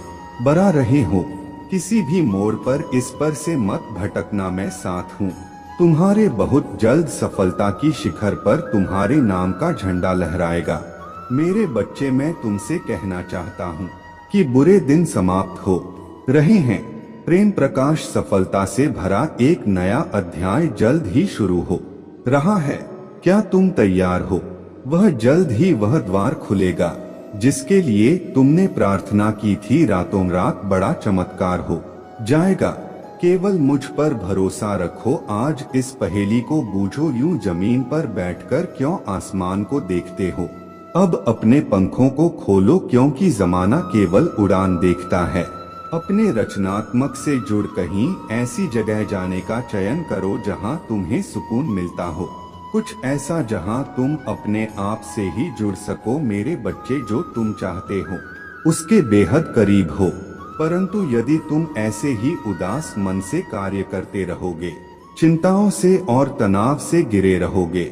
Speaker 1: बढ़ रहे हो। किसी भी मोड़ पर इस पर से मत भटकना, मैं साथ हूँ। तुम्हारे बहुत जल्द सफलता की शिखर पर तुम्हारे नाम का झंडा लहराएगा। मेरे बच्चे, मैं तुमसे कहना चाहता हूँ कि बुरे दिन समाप्त हो रहे हैं। प्रेम प्रकाश सफलता से भरा एक नया अध्याय जल्द ही शुरू हो रहा है। क्या तुम तैयार हो? वह जल्द ही वह द्वार खुलेगा जिसके लिए तुमने प्रार्थना की थी। रातों रात बड़ा चमत्कार हो जाएगा। केवल मुझ पर भरोसा रखो। आज इस पहेली को बूझो। यूं जमीन पर बैठकर क्यों आसमान को देखते हो? अब अपने पंखों को खोलो, क्योंकि जमाना केवल उड़ान देखता है। अपने रचनात्मक से जुड़ कहीं ऐसी जगह जाने का चयन करो जहां तुम्हें सुकून मिलता हो। कुछ ऐसा जहां तुम अपने आप से ही जुड़ सको। मेरे बच्चे, जो तुम चाहते हो उसके बेहद करीब हो, परंतु यदि तुम ऐसे ही उदास मन से कार्य करते रहोगे, चिंताओं से और तनाव से घिरे रहोगे,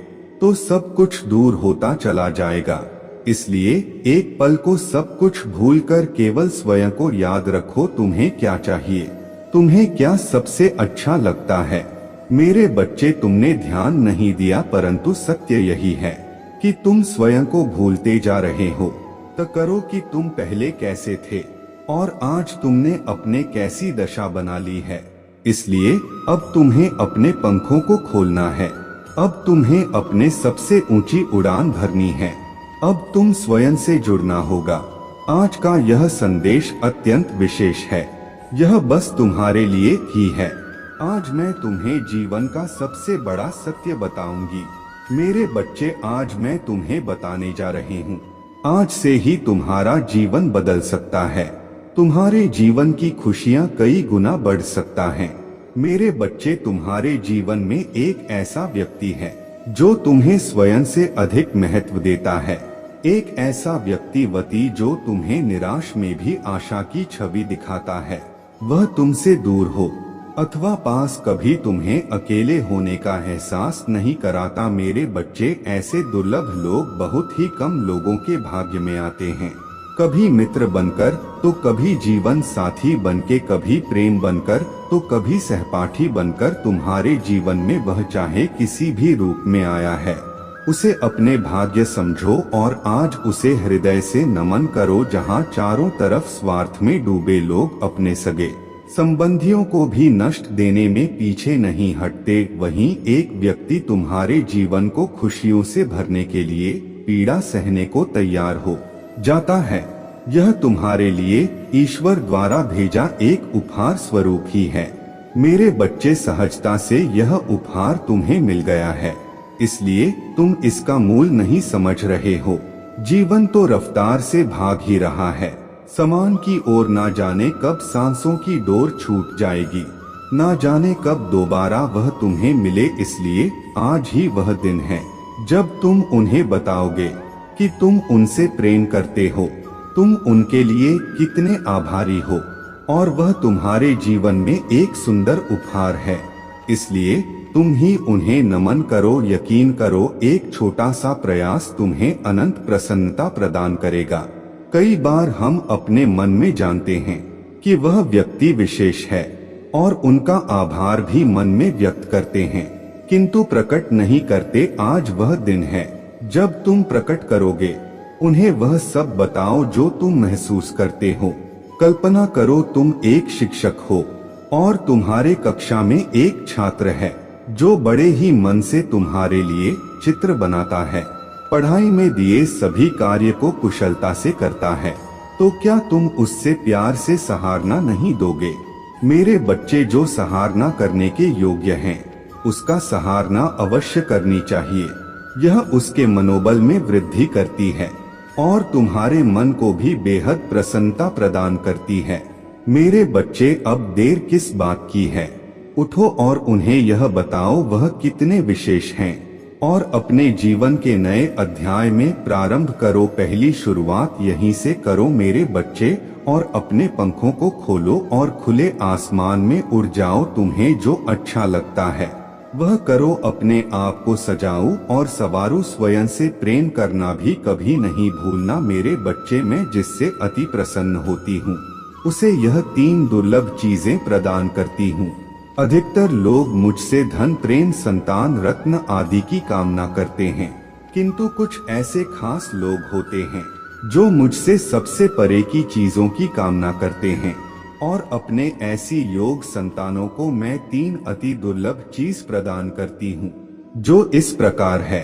Speaker 1: तो सब कुछ दूर होता चला जाएगा। इसलिए एक पल को सब कुछ भूलकर केवल स्वयं को याद रखो। तुम्हें क्या चाहिए? तुम्हें क्या सबसे अच्छा लगता है? मेरे बच्चे, तुमने ध्यान नहीं दिया, परंतु सत्य यही है कि तुम स्वयं को भूलते जा रहे हो। तो करो कि तुम पहले कैसे थे और आज तुमने अपने कैसी दशा बना ली है। इसलिए अब तुम्हें अपने पंखों को खोलना है। अब तुम्हें अपने सबसे ऊंची उड़ान भरनी है। अब तुम स्वयं से जुड़ना होगा। आज का यह संदेश अत्यंत विशेष है। यह बस तुम्हारे लिए ही है। आज मैं तुम्हें जीवन का सबसे बड़ा सत्य बताऊंगी। मेरे बच्चे, आज मैं तुम्हें बताने जा रही हूँ। आज से ही तुम्हारा जीवन बदल सकता है। तुम्हारे जीवन की खुशियाँ कई गुना बढ़ सकता है। मेरे बच्चे, तुम्हारे जीवन में एक ऐसा व्यक्ति है जो तुम्हें स्वयं से अधिक महत्व देता है। एक ऐसा व्यक्ति जो तुम्हें निराश में भी आशा की छवि दिखाता है। वह तुमसे दूर हो अथवा पास कभी तुम्हें अकेले होने का एहसास नहीं कराता। मेरे बच्चे, ऐसे दुर्लभ लोग बहुत ही कम लोगों के भाग्य में आते हैं। कभी मित्र बनकर, तो कभी जीवन साथी बनके, कभी प्रेम बनकर, तो कभी सहपाठी बनकर तुम्हारे जीवन में वह चाहे किसी भी रूप में आया है। उसे अपने भाग्य समझो और आज उसे हृदय से नमन करो। जहां चारों तरफ स्वार्थ में डूबे लोग अपने सगे संबंधियों को भी नष्ट देने में पीछे नहीं हटते, वहीं एक व्यक्ति तुम्हारे जीवन को खुशियों से भरने के लिए पीड़ा सहने को तैयार हो जाता है। यह तुम्हारे लिए ईश्वर द्वारा भेजा एक उपहार स्वरूप ही है। मेरे बच्चे, सहजता से यह उपहार तुम्हें मिल गया है, इसलिए तुम इसका मूल नहीं समझ रहे हो। जीवन तो रफ्तार से भाग ही रहा है। समान की ओर ना जाने कब सांसों की डोर छूट जाएगी, ना जाने कब दोबारा वह तुम्हें मिले। इसलिए आज ही वह दिन है जब तुम उन्हें बताओगे कि तुम उनसे प्रेम करते हो, तुम उनके लिए कितने आभारी हो, और वह तुम्हारे जीवन में एक सुंदर उपहार है। इसलिए तुम ही उन्हें नमन करो। यकीन करो, एक छोटा सा प्रयास तुम्हें अनंत प्रसन्नता प्रदान करेगा। कई बार हम अपने मन में जानते हैं कि वह व्यक्ति विशेष है और उनका आभार भी मन में व्यक्त करते हैं, किंतु प्रकट नहीं करते। आज वह दिन है जब तुम प्रकट करोगे। उन्हें वह सब बताओ जो तुम महसूस करते हो। कल्पना करो तुम एक शिक्षक हो और तुम्हारे कक्षा में एक छात्र है। जो बड़े ही मन से तुम्हारे लिए चित्र बनाता है, पढ़ाई में दिए सभी कार्य को कुशलता से करता है, तो क्या तुम उससे प्यार से सराहना नहीं दोगे? मेरे बच्चे, जो सराहना करने के योग्य हैं, उसका सराहना अवश्य करनी चाहिए। यह उसके मनोबल में वृद्धि करती है और तुम्हारे मन को भी बेहद प्रसन्नता प्रदान करती है। मेरे बच्चे, अब देर किस बात की है? उठो और उन्हें यह बताओ वह कितने विशेष हैं, और अपने जीवन के नए अध्याय में प्रारंभ करो। पहली शुरुआत यहीं से करो मेरे बच्चे, और अपने पंखों को खोलो और खुले आसमान में उड़ जाओ। तुम्हें जो अच्छा लगता है वह करो, अपने आप को सजाओ और सवारो। स्वयं से प्रेम करना भी कभी नहीं भूलना मेरे बच्चे। मैं जिससे अति प्रसन्न होती हूँ उसे यह 3 दुर्लभ चीजें प्रदान करती हूँ। अधिकतर लोग मुझसे धन, प्रेम, संतान, रत्न आदि की कामना करते हैं, किंतु कुछ ऐसे खास लोग होते हैं जो मुझसे सबसे परे की चीजों की कामना करते हैं, और अपने ऐसी योग संतानों को मैं 3 अति दुर्लभ चीज प्रदान करती हूँ, जो इस प्रकार है।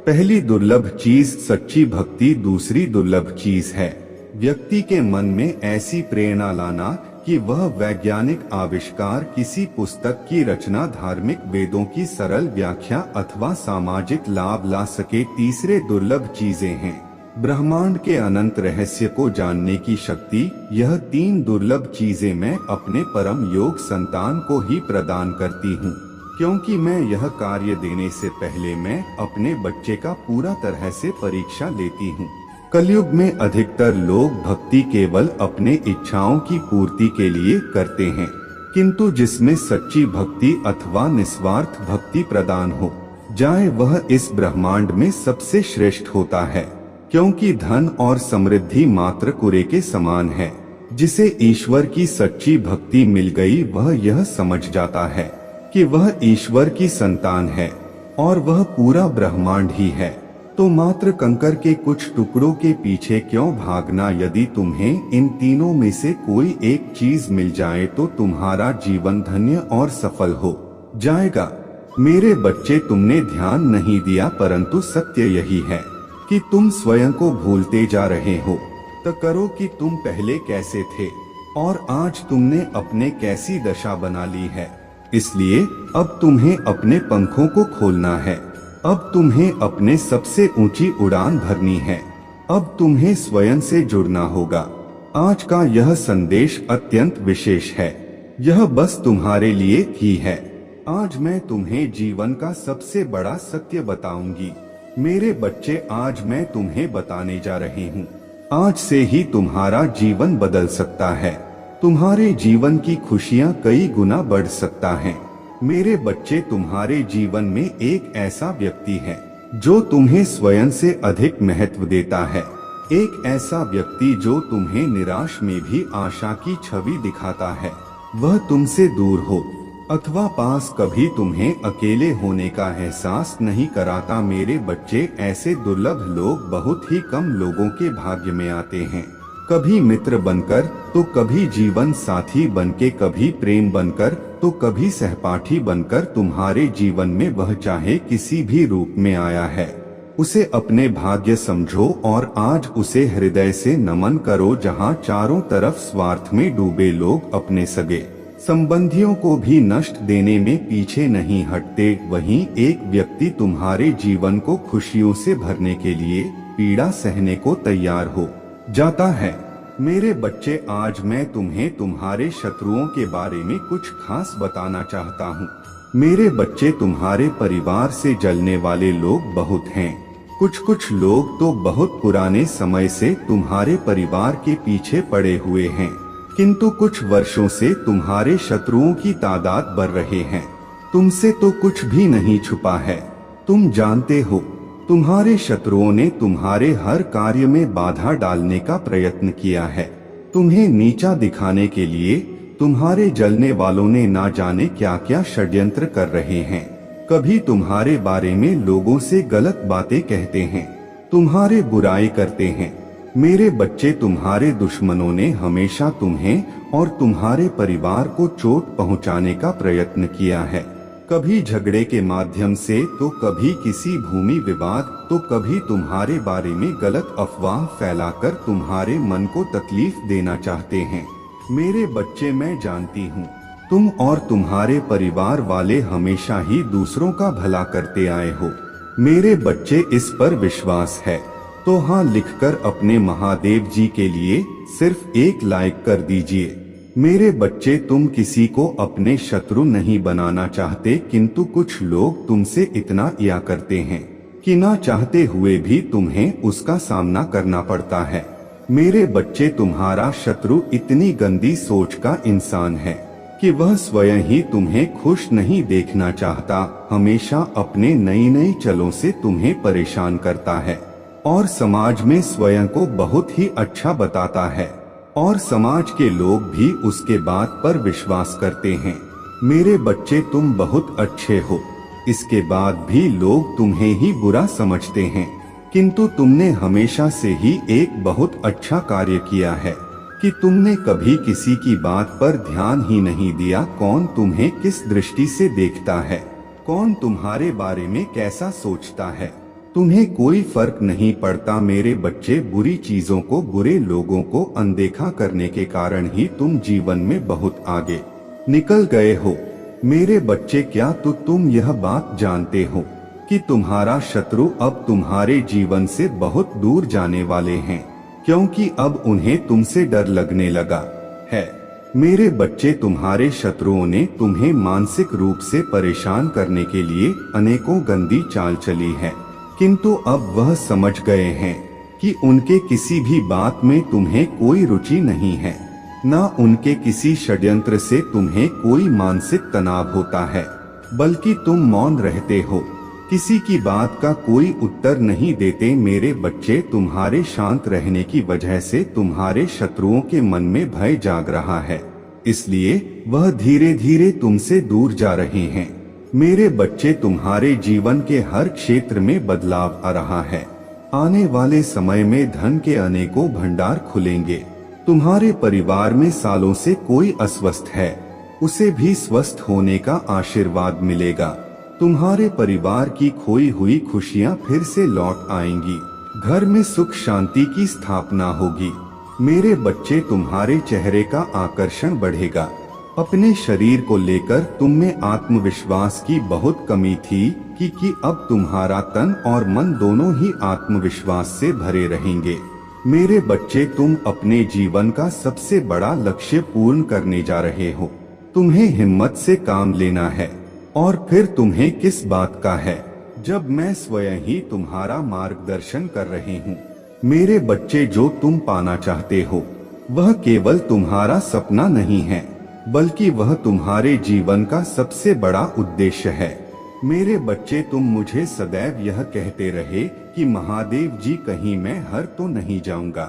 Speaker 1: पहली दुर्लभ चीज सच्ची भक्ति। दूसरी दुर्लभ चीज है व्यक्ति के मन में ऐसी प्रेरणा लाना कि वह वैज्ञानिक आविष्कार, किसी पुस्तक की रचना, धार्मिक वेदों की सरल व्याख्या अथवा सामाजिक लाभ ला सके। तीसरे दुर्लभ चीजें हैं ब्रह्मांड के अनंत रहस्य को जानने की शक्ति। यह 3 दुर्लभ चीजें मैं अपने परम योग संतान को ही प्रदान करती हूँ, क्योंकि मैं यह कार्य देने से पहले मैं अपने बच्चे का पूरा तरह से परीक्षा लेती हूँ। कलयुग में अधिकतर लोग भक्ति केवल अपने इच्छाओं की पूर्ति के लिए करते हैं, किंतु जिसमें सच्ची भक्ति अथवा निस्वार्थ भक्ति प्रदान हो जाए वह इस ब्रह्मांड में सबसे श्रेष्ठ होता है, क्योंकि धन और समृद्धि मात्र कूड़े के समान है। जिसे ईश्वर की सच्ची भक्ति मिल गई वह यह समझ जाता है कि वह ईश्वर की संतान है और वह पूरा ब्रह्मांड ही है। तो मात्र कंकर के कुछ टुकड़ों के पीछे क्यों भागना? यदि तुम्हें इन तीनों में से कोई एक चीज मिल जाए तो तुम्हारा जीवन धन्य और सफल हो जाएगा। मेरे बच्चे, तुमने ध्यान नहीं दिया, परंतु सत्य यही है कि तुम स्वयं को भूलते जा रहे हो। तो करो कि तुम पहले कैसे थे और आज तुमने अपने कैसी दशा बना ली है। इसलिए अब तुम्हें अपने पंखों को खोलना है। अब तुम्हें अपने सबसे ऊंची उड़ान भरनी है। अब तुम्हें स्वयं से जुड़ना होगा। आज का यह संदेश अत्यंत विशेष है। यह बस तुम्हारे लिए ही है। आज मैं तुम्हें जीवन का सबसे बड़ा सत्य बताऊंगी। मेरे बच्चे, आज मैं तुम्हें बताने जा रही हूँ। आज से ही तुम्हारा जीवन बदल सकता है। तुम्हारे जीवन की खुशियाँ कई गुना बढ़ सकता है। मेरे बच्चे, तुम्हारे जीवन में एक ऐसा व्यक्ति है जो तुम्हें स्वयं से अधिक महत्व देता है। एक ऐसा व्यक्ति जो तुम्हें निराश में भी आशा की छवि दिखाता है। वह तुमसे दूर हो अथवा पास, कभी तुम्हें अकेले होने का एहसास नहीं कराता। मेरे बच्चे, ऐसे दुर्लभ लोग बहुत ही कम लोगों के भाग्य में आते हैं। कभी मित्र बनकर तो कभी जीवन साथी बनके, कभी प्रेम बनकर तो कभी सहपाठी बनकर। तुम्हारे जीवन में वह चाहे किसी भी रूप में आया है, उसे अपने भाग्य समझो और आज उसे हृदय से नमन करो। जहाँ चारों तरफ स्वार्थ में डूबे लोग अपने सगे संबंधियों को भी नष्ट देने में पीछे नहीं हटते, वहीं एक व्यक्ति तुम्हारे जीवन को खुशियों से भरने के लिए पीड़ा सहने को तैयार हो जाता है। मेरे बच्चे, आज मैं तुम्हें तुम्हारे शत्रुओं के बारे में कुछ खास बताना चाहता हूँ। मेरे बच्चे, तुम्हारे परिवार से जलने वाले लोग बहुत हैं। कुछ लोग तो बहुत पुराने समय से तुम्हारे परिवार के पीछे पड़े हुए हैं, किंतु कुछ वर्षों से तुम्हारे शत्रुओं की तादाद बढ़ रहे हैं। तुमसे तो कुछ भी नहीं छुपा है। तुम जानते हो, तुम्हारे शत्रुओं ने तुम्हारे हर कार्य में बाधा डालने का प्रयत्न किया है। तुम्हें नीचा दिखाने के लिए तुम्हारे जलने वालों ने ना जाने क्या क्या षड्यंत्र कर रहे हैं। कभी तुम्हारे बारे में लोगों से गलत बातें कहते हैं, तुम्हारे बुराई करते हैं। मेरे बच्चे, तुम्हारे दुश्मनों ने हमेशा तुम्हें और तुम्हारे परिवार को चोट पहुंचाने का प्रयत्न किया है। कभी झगड़े के माध्यम से, तो कभी किसी भूमि विवाद, तो कभी तुम्हारे बारे में गलत अफवाह फैलाकर तुम्हारे मन को तकलीफ देना चाहते हैं। मेरे बच्चे, मैं जानती हूँ तुम और तुम्हारे परिवार वाले हमेशा ही दूसरों का भला करते आए हो। मेरे बच्चे, इस पर विश्वास है तो हाँ लिखकर अपने महादेव जी के लिए सिर्फ एक लाइक कर दीजिए। मेरे बच्चे, तुम किसी को अपने शत्रु नहीं बनाना चाहते, किंतु कुछ लोग तुमसे इतना या करते हैं कि ना चाहते हुए भी तुम्हें उसका सामना करना पड़ता है। मेरे बच्चे, तुम्हारा शत्रु इतनी गंदी सोच का इंसान है कि वह स्वयं ही तुम्हें खुश नहीं देखना चाहता, हमेशा अपने नई नई चलों से तुम्हें परेशान करता है और समाज में स्वयं को बहुत ही अच्छा बताता है और समाज के लोग भी उसके बात पर विश्वास करते हैं। मेरे बच्चे, तुम बहुत अच्छे हो, इसके बाद भी लोग तुम्हें ही बुरा समझते हैं, किंतु तुमने हमेशा से ही एक बहुत अच्छा कार्य किया है कि तुमने कभी किसी की बात पर ध्यान ही नहीं दिया। कौन तुम्हें किस दृष्टि से देखता है, कौन तुम्हारे बारे में कैसा सोचता है, तुम्हें कोई फर्क नहीं पड़ता। मेरे बच्चे, बुरी चीजों को, बुरे लोगों को अनदेखा करने के कारण ही तुम जीवन में बहुत आगे निकल गए हो। मेरे बच्चे, क्या तुम यह बात जानते हो कि तुम्हारा शत्रु अब तुम्हारे जीवन से बहुत दूर जाने वाले हैं, क्योंकि अब उन्हें तुमसे डर लगने लगा है। मेरे बच्चे, तुम्हारे शत्रुओं ने तुम्हें मानसिक रूप से परेशान करने के लिए अनेकों गंदी चाल चली है, किंतु अब वह समझ गए हैं कि उनके किसी भी बात में तुम्हें कोई रुचि नहीं है, ना उनके किसी षड्यंत्र से तुम्हें कोई मानसिक तनाव होता है, बल्कि तुम मौन रहते हो, किसी की बात का कोई उत्तर नहीं देते। मेरे बच्चे, तुम्हारे शांत रहने की वजह से तुम्हारे शत्रुओं के मन में भय जाग रहा है, इसलिए वह धीरे धीरे तुमसे दूर जा रहे हैं। मेरे बच्चे, तुम्हारे जीवन के हर क्षेत्र में बदलाव आ रहा है। आने वाले समय में धन के अनेकों भंडार खुलेंगे। तुम्हारे परिवार में सालों से कोई अस्वस्थ है, उसे भी स्वस्थ होने का आशीर्वाद मिलेगा। तुम्हारे परिवार की खोई हुई खुशियां फिर से लौट आएंगी, घर में सुख शांति की स्थापना होगी। मेरे बच्चे, तुम्हारे चेहरे का आकर्षण बढ़ेगा। अपने शरीर को लेकर तुम में आत्मविश्वास की बहुत कमी थी कि अब तुम्हारा तन और मन दोनों ही आत्मविश्वास से भरे रहेंगे। मेरे बच्चे, तुम अपने जीवन का सबसे बड़ा लक्ष्य पूर्ण करने जा रहे हो। तुम्हें हिम्मत से काम लेना है, और फिर तुम्हें किस बात का है जब मैं स्वयं ही तुम्हारा मार्गदर्शन कर रही हूँ। मेरे बच्चे, जो तुम पाना चाहते हो वह केवल तुम्हारा सपना नहीं है, बल्कि वह तुम्हारे जीवन का सबसे बड़ा उद्देश्य है। मेरे बच्चे, तुम मुझे सदैव यह कहते रहे कि महादेव जी, कहीं मैं हर तो नहीं जाऊंगा,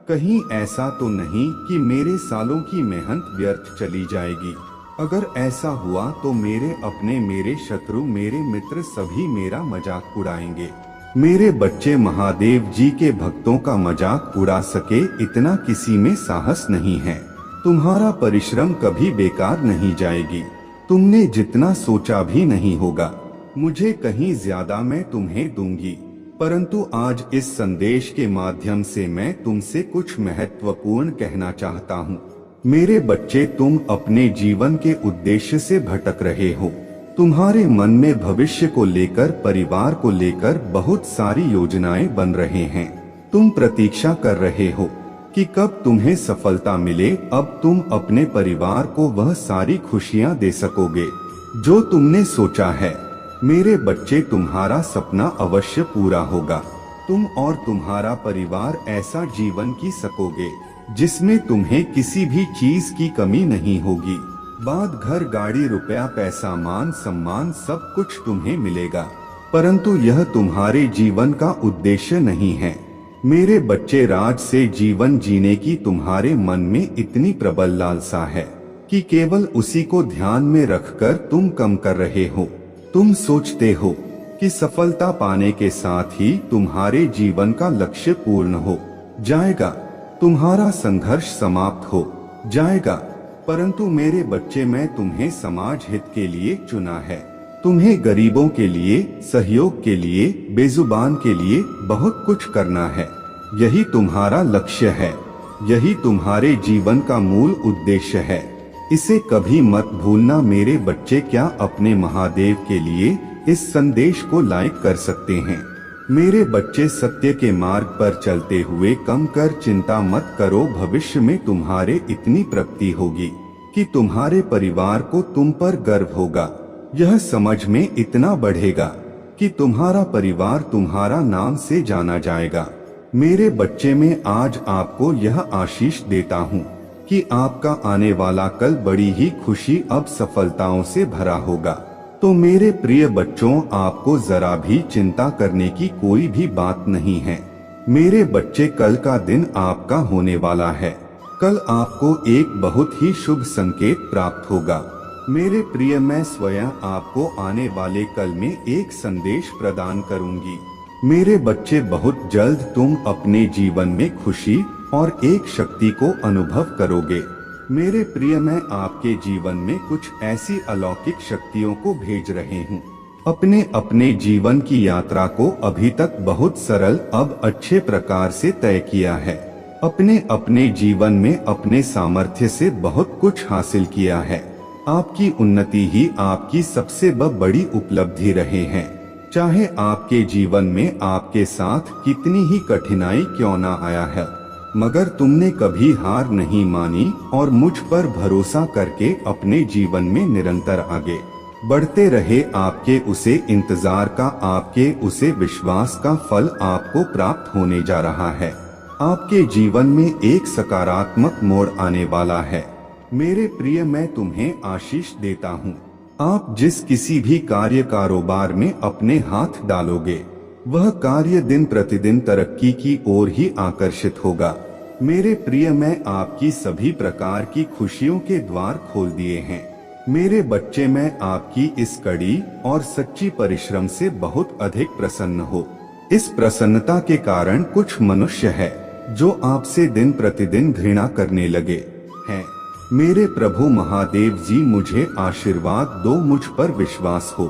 Speaker 1: कहीं ऐसा तो नहीं कि मेरे सालों की मेहनत व्यर्थ चली जाएगी। अगर ऐसा हुआ तो मेरे अपने, मेरे शत्रु, मेरे मित्र सभी मेरा मजाक उड़ाएंगे। मेरे बच्चे, महादेव जी के भक्तों का मजाक उड़ा सके इतना किसी में साहस नहीं है। तुम्हारा परिश्रम कभी बेकार नहीं जाएगी, तुमने जितना सोचा भी नहीं होगा। मुझे कहीं ज्यादा मैं तुम्हें दूंगी, परंतु आज इस संदेश के माध्यम से मैं तुमसे कुछ महत्वपूर्ण कहना चाहता हूँ। मेरे बच्चे, तुम अपने जीवन के उद्देश्य से भटक रहे हो। तुम्हारे मन में भविष्य को लेकर, परिवार को लेकर बहुत सारी योजनाएं बन रहे हैं। तुम प्रतीक्षा कर रहे हो कि कब तुम्हें सफलता मिले। अब तुम अपने परिवार को वह सारी खुशियां दे सकोगे जो तुमने सोचा है। मेरे बच्चे, तुम्हारा सपना अवश्य पूरा होगा। तुम और तुम्हारा परिवार ऐसा जीवन जी सकोगे जिसमें तुम्हें किसी भी चीज की कमी नहीं होगी। बाद घर, गाड़ी, रुपया, पैसा, मान सम्मान सब कुछ तुम्हें मिलेगा, परंतु यह तुम्हारे जीवन का उद्देश्य नहीं है। मेरे बच्चे, राज से जीवन जीने की तुम्हारे मन में इतनी प्रबल लालसा है कि केवल उसी को ध्यान में रखकर तुम कम कर रहे हो। तुम सोचते हो कि सफलता पाने के साथ ही तुम्हारे जीवन का लक्ष्य पूर्ण हो जाएगा, तुम्हारा संघर्ष समाप्त हो जाएगा, परंतु मेरे बच्चे, मैं तुम्हें समाज हित के लिए चुना है। तुम्हें गरीबों के लिए, सहयोग के लिए, बेजुबान के लिए बहुत कुछ करना है। यही तुम्हारा लक्ष्य है, यही तुम्हारे जीवन का मूल उद्देश्य है। इसे कभी मत भूलना मेरे बच्चे। क्या अपने महादेव के लिए इस संदेश को लाइक कर सकते हैं? मेरे बच्चे, सत्य के मार्ग पर चलते हुए कम कर चिंता मत करो। भविष्य में तुम्हारे इतनी प्रगति होगी कि तुम्हारे परिवार को तुम पर गर्व होगा। यह समझ में इतना बढ़ेगा कि तुम्हारा परिवार तुम्हारा नाम से जाना जाएगा। मेरे बच्चे, मैं आज आपको यह आशीष देता हूँ कि आपका आने वाला कल बड़ी ही खुशी अब सफलताओं से भरा होगा। तो मेरे प्रिय बच्चों, आपको जरा भी चिंता करने की कोई भी बात नहीं है। मेरे बच्चे, कल का दिन आपका होने वाला है। कल आपको एक बहुत ही शुभ संकेत प्राप्त होगा। मेरे प्रिय, मैं स्वयं आपको आने वाले कल में एक संदेश प्रदान करूंगी। मेरे बच्चे, बहुत जल्द तुम अपने जीवन में खुशी और एक शक्ति को अनुभव करोगे। मेरे प्रिय, मैं आपके जीवन में कुछ ऐसी अलौकिक शक्तियों को भेज रहे हूँ। अपने अपने जीवन की यात्रा को अभी तक बहुत सरल, अब अच्छे प्रकार से तय किया है। अपने अपने जीवन में अपने सामर्थ्य से बहुत कुछ हासिल किया है। आपकी उन्नति ही आपकी सबसे बड़ी उपलब्धि रहे हैं। चाहे आपके जीवन में आपके साथ कितनी ही कठिनाई क्यों ना आया है, मगर तुमने कभी हार नहीं मानी और मुझ पर भरोसा करके अपने जीवन में निरंतर आगे बढ़ते रहे। आपके उसे इंतजार का, आपके उसे विश्वास का फल आपको प्राप्त होने जा रहा है। आपके जीवन में एक सकारात्मक मोड़ आने वाला है। मेरे प्रिय, मैं तुम्हें आशीष देता हूँ। आप जिस किसी भी कार्य कारोबार में अपने हाथ डालोगे, वह कार्य दिन प्रतिदिन तरक्की की ओर ही आकर्षित होगा। मेरे प्रिय, मैं आपकी सभी प्रकार की खुशियों के द्वार खोल दिए हैं। मेरे बच्चे, मैं आपकी इस कड़ी और सच्ची परिश्रम से बहुत अधिक प्रसन्न हो। इस प्रसन्नता के कारण कुछ मनुष्य है जो आपसे दिन प्रतिदिन घृणा करने लगे हैं। मेरे प्रभु महादेव जी, मुझे आशीर्वाद दो। मुझ पर विश्वास हो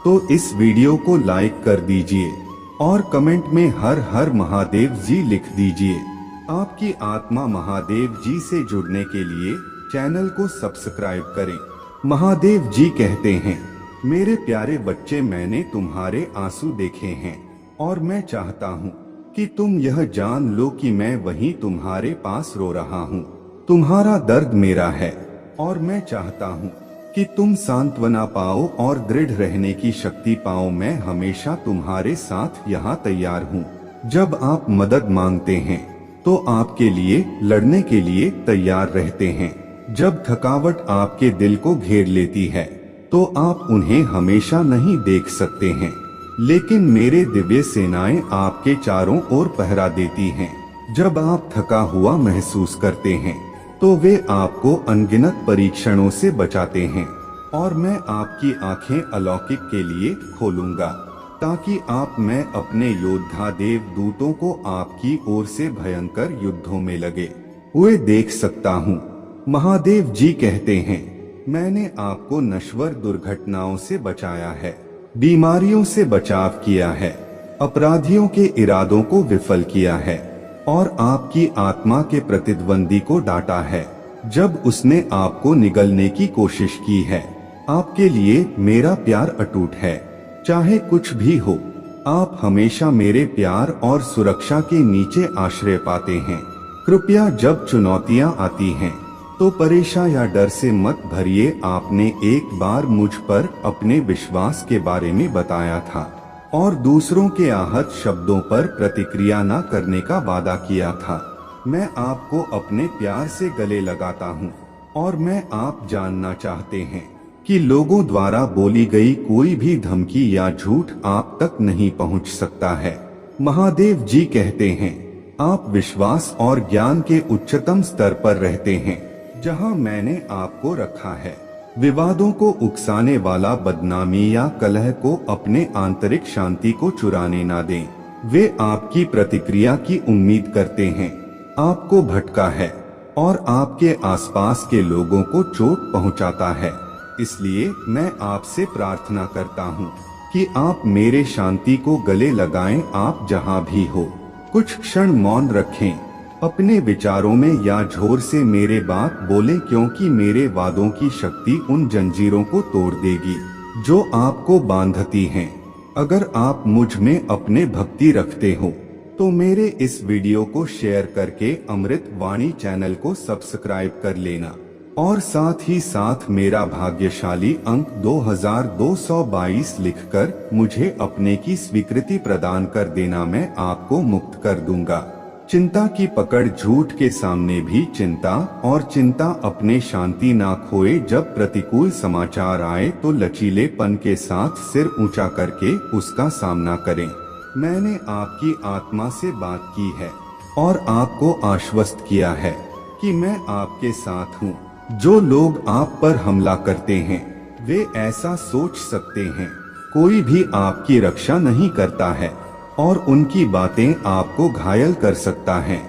Speaker 1: तो इस वीडियो को लाइक कर दीजिए और कमेंट में हर हर महादेव जी लिख दीजिए। आपकी आत्मा महादेव जी से जुड़ने के लिए चैनल को सब्सक्राइब करें। महादेव जी कहते हैं, मेरे प्यारे बच्चे, मैंने तुम्हारे आंसू देखे हैं और मैं चाहता हूँ कि तुम यह जान लो कि मैं वहीं तुम्हारे पास रो रहा हूँ। तुम्हारा दर्द मेरा है और मैं चाहता हूँ कि तुम सांत्वना पाओ और दृढ़ रहने की शक्ति पाओ। मैं हमेशा तुम्हारे साथ यहाँ तैयार हूँ। जब आप मदद मांगते हैं तो आपके लिए लड़ने के लिए तैयार रहते हैं। जब थकावट आपके दिल को घेर लेती है तो आप उन्हें हमेशा नहीं देख सकते हैं, लेकिन मेरे दिव्य सेनाएं आपके चारों ओर पहरा देती हैं। जब आप थका हुआ महसूस करते हैं तो वे आपको अनगिनत परीक्षणों से बचाते हैं और मैं आपकी आंखें अलौकिक के लिए खोलूंगा ताकि आप, मैं अपने योद्धा देव दूतों को आपकी ओर से भयंकर युद्धों में लगे हुए देख सकता हूँ। महादेव जी कहते हैं, मैंने आपको नश्वर दुर्घटनाओं से बचाया है, बीमारियों से बचाव किया है, अपराधियों के इरादों को विफल किया है और आपकी आत्मा के प्रतिद्वंदी को डांटा है जब उसने आपको निगलने की कोशिश की है। आपके लिए मेरा प्यार अटूट है, चाहे कुछ भी हो। आप हमेशा मेरे प्यार और सुरक्षा के नीचे आश्रय पाते हैं। कृपया जब चुनौतियां आती हैं तो परेशान या डर से मत भरिए। आपने एक बार मुझ पर अपने विश्वास के बारे में बताया था और दूसरों के आहत शब्दों पर प्रतिक्रिया न करने का वादा किया था। मैं आपको अपने प्यार से गले लगाता हूँ और मैं आप जानना चाहते हैं कि लोगों द्वारा बोली गई कोई भी धमकी या झूठ आप तक नहीं पहुँच सकता है। महादेव जी कहते हैं, आप विश्वास और ज्ञान के उच्चतम स्तर पर रहते हैं जहां मैंने आपको रखा है। विवादों को उकसाने वाला, बदनामी या कलह को अपने आंतरिक शांति को चुराने ना दें। वे आपकी प्रतिक्रिया की उम्मीद करते हैं, आपको भटका है और आपके आसपास के लोगों को चोट पहुंचाता है। इसलिए मैं आपसे प्रार्थना करता हूँ कि आप मेरे शांति को गले लगाएं। आप जहाँ भी हो कुछ क्षण मौन रखें, अपने विचारों में या जोर से मेरे बात बोलें, क्योंकि मेरे वादों की शक्ति उन जंजीरों को तोड़ देगी जो आपको बांधती हैं। अगर आप मुझ में अपने भक्ति रखते हो तो मेरे इस वीडियो को शेयर करके अमृत वाणी चैनल को सब्सक्राइब कर लेना और साथ ही साथ मेरा भाग्यशाली अंक 2222 लिखकर मुझे अपने की स्वीकृति प्रदान कर देना। मैं आपको मुक्त कर दूंगा। चिंता की पकड़ झूठ के सामने भी चिंता, और चिंता अपने शांति ना खोए। जब प्रतिकूल समाचार आए तो लचीलेपन के साथ सिर ऊंचा करके उसका सामना करें। मैंने आपकी आत्मा से बात की है और आपको आश्वस्त किया है कि मैं आपके साथ हूँ। जो लोग आप पर हमला करते हैं वे ऐसा सोच सकते हैं कोई भी आपकी रक्षा नहीं करता है और उनकी बातें आपको घायल कर सकता है,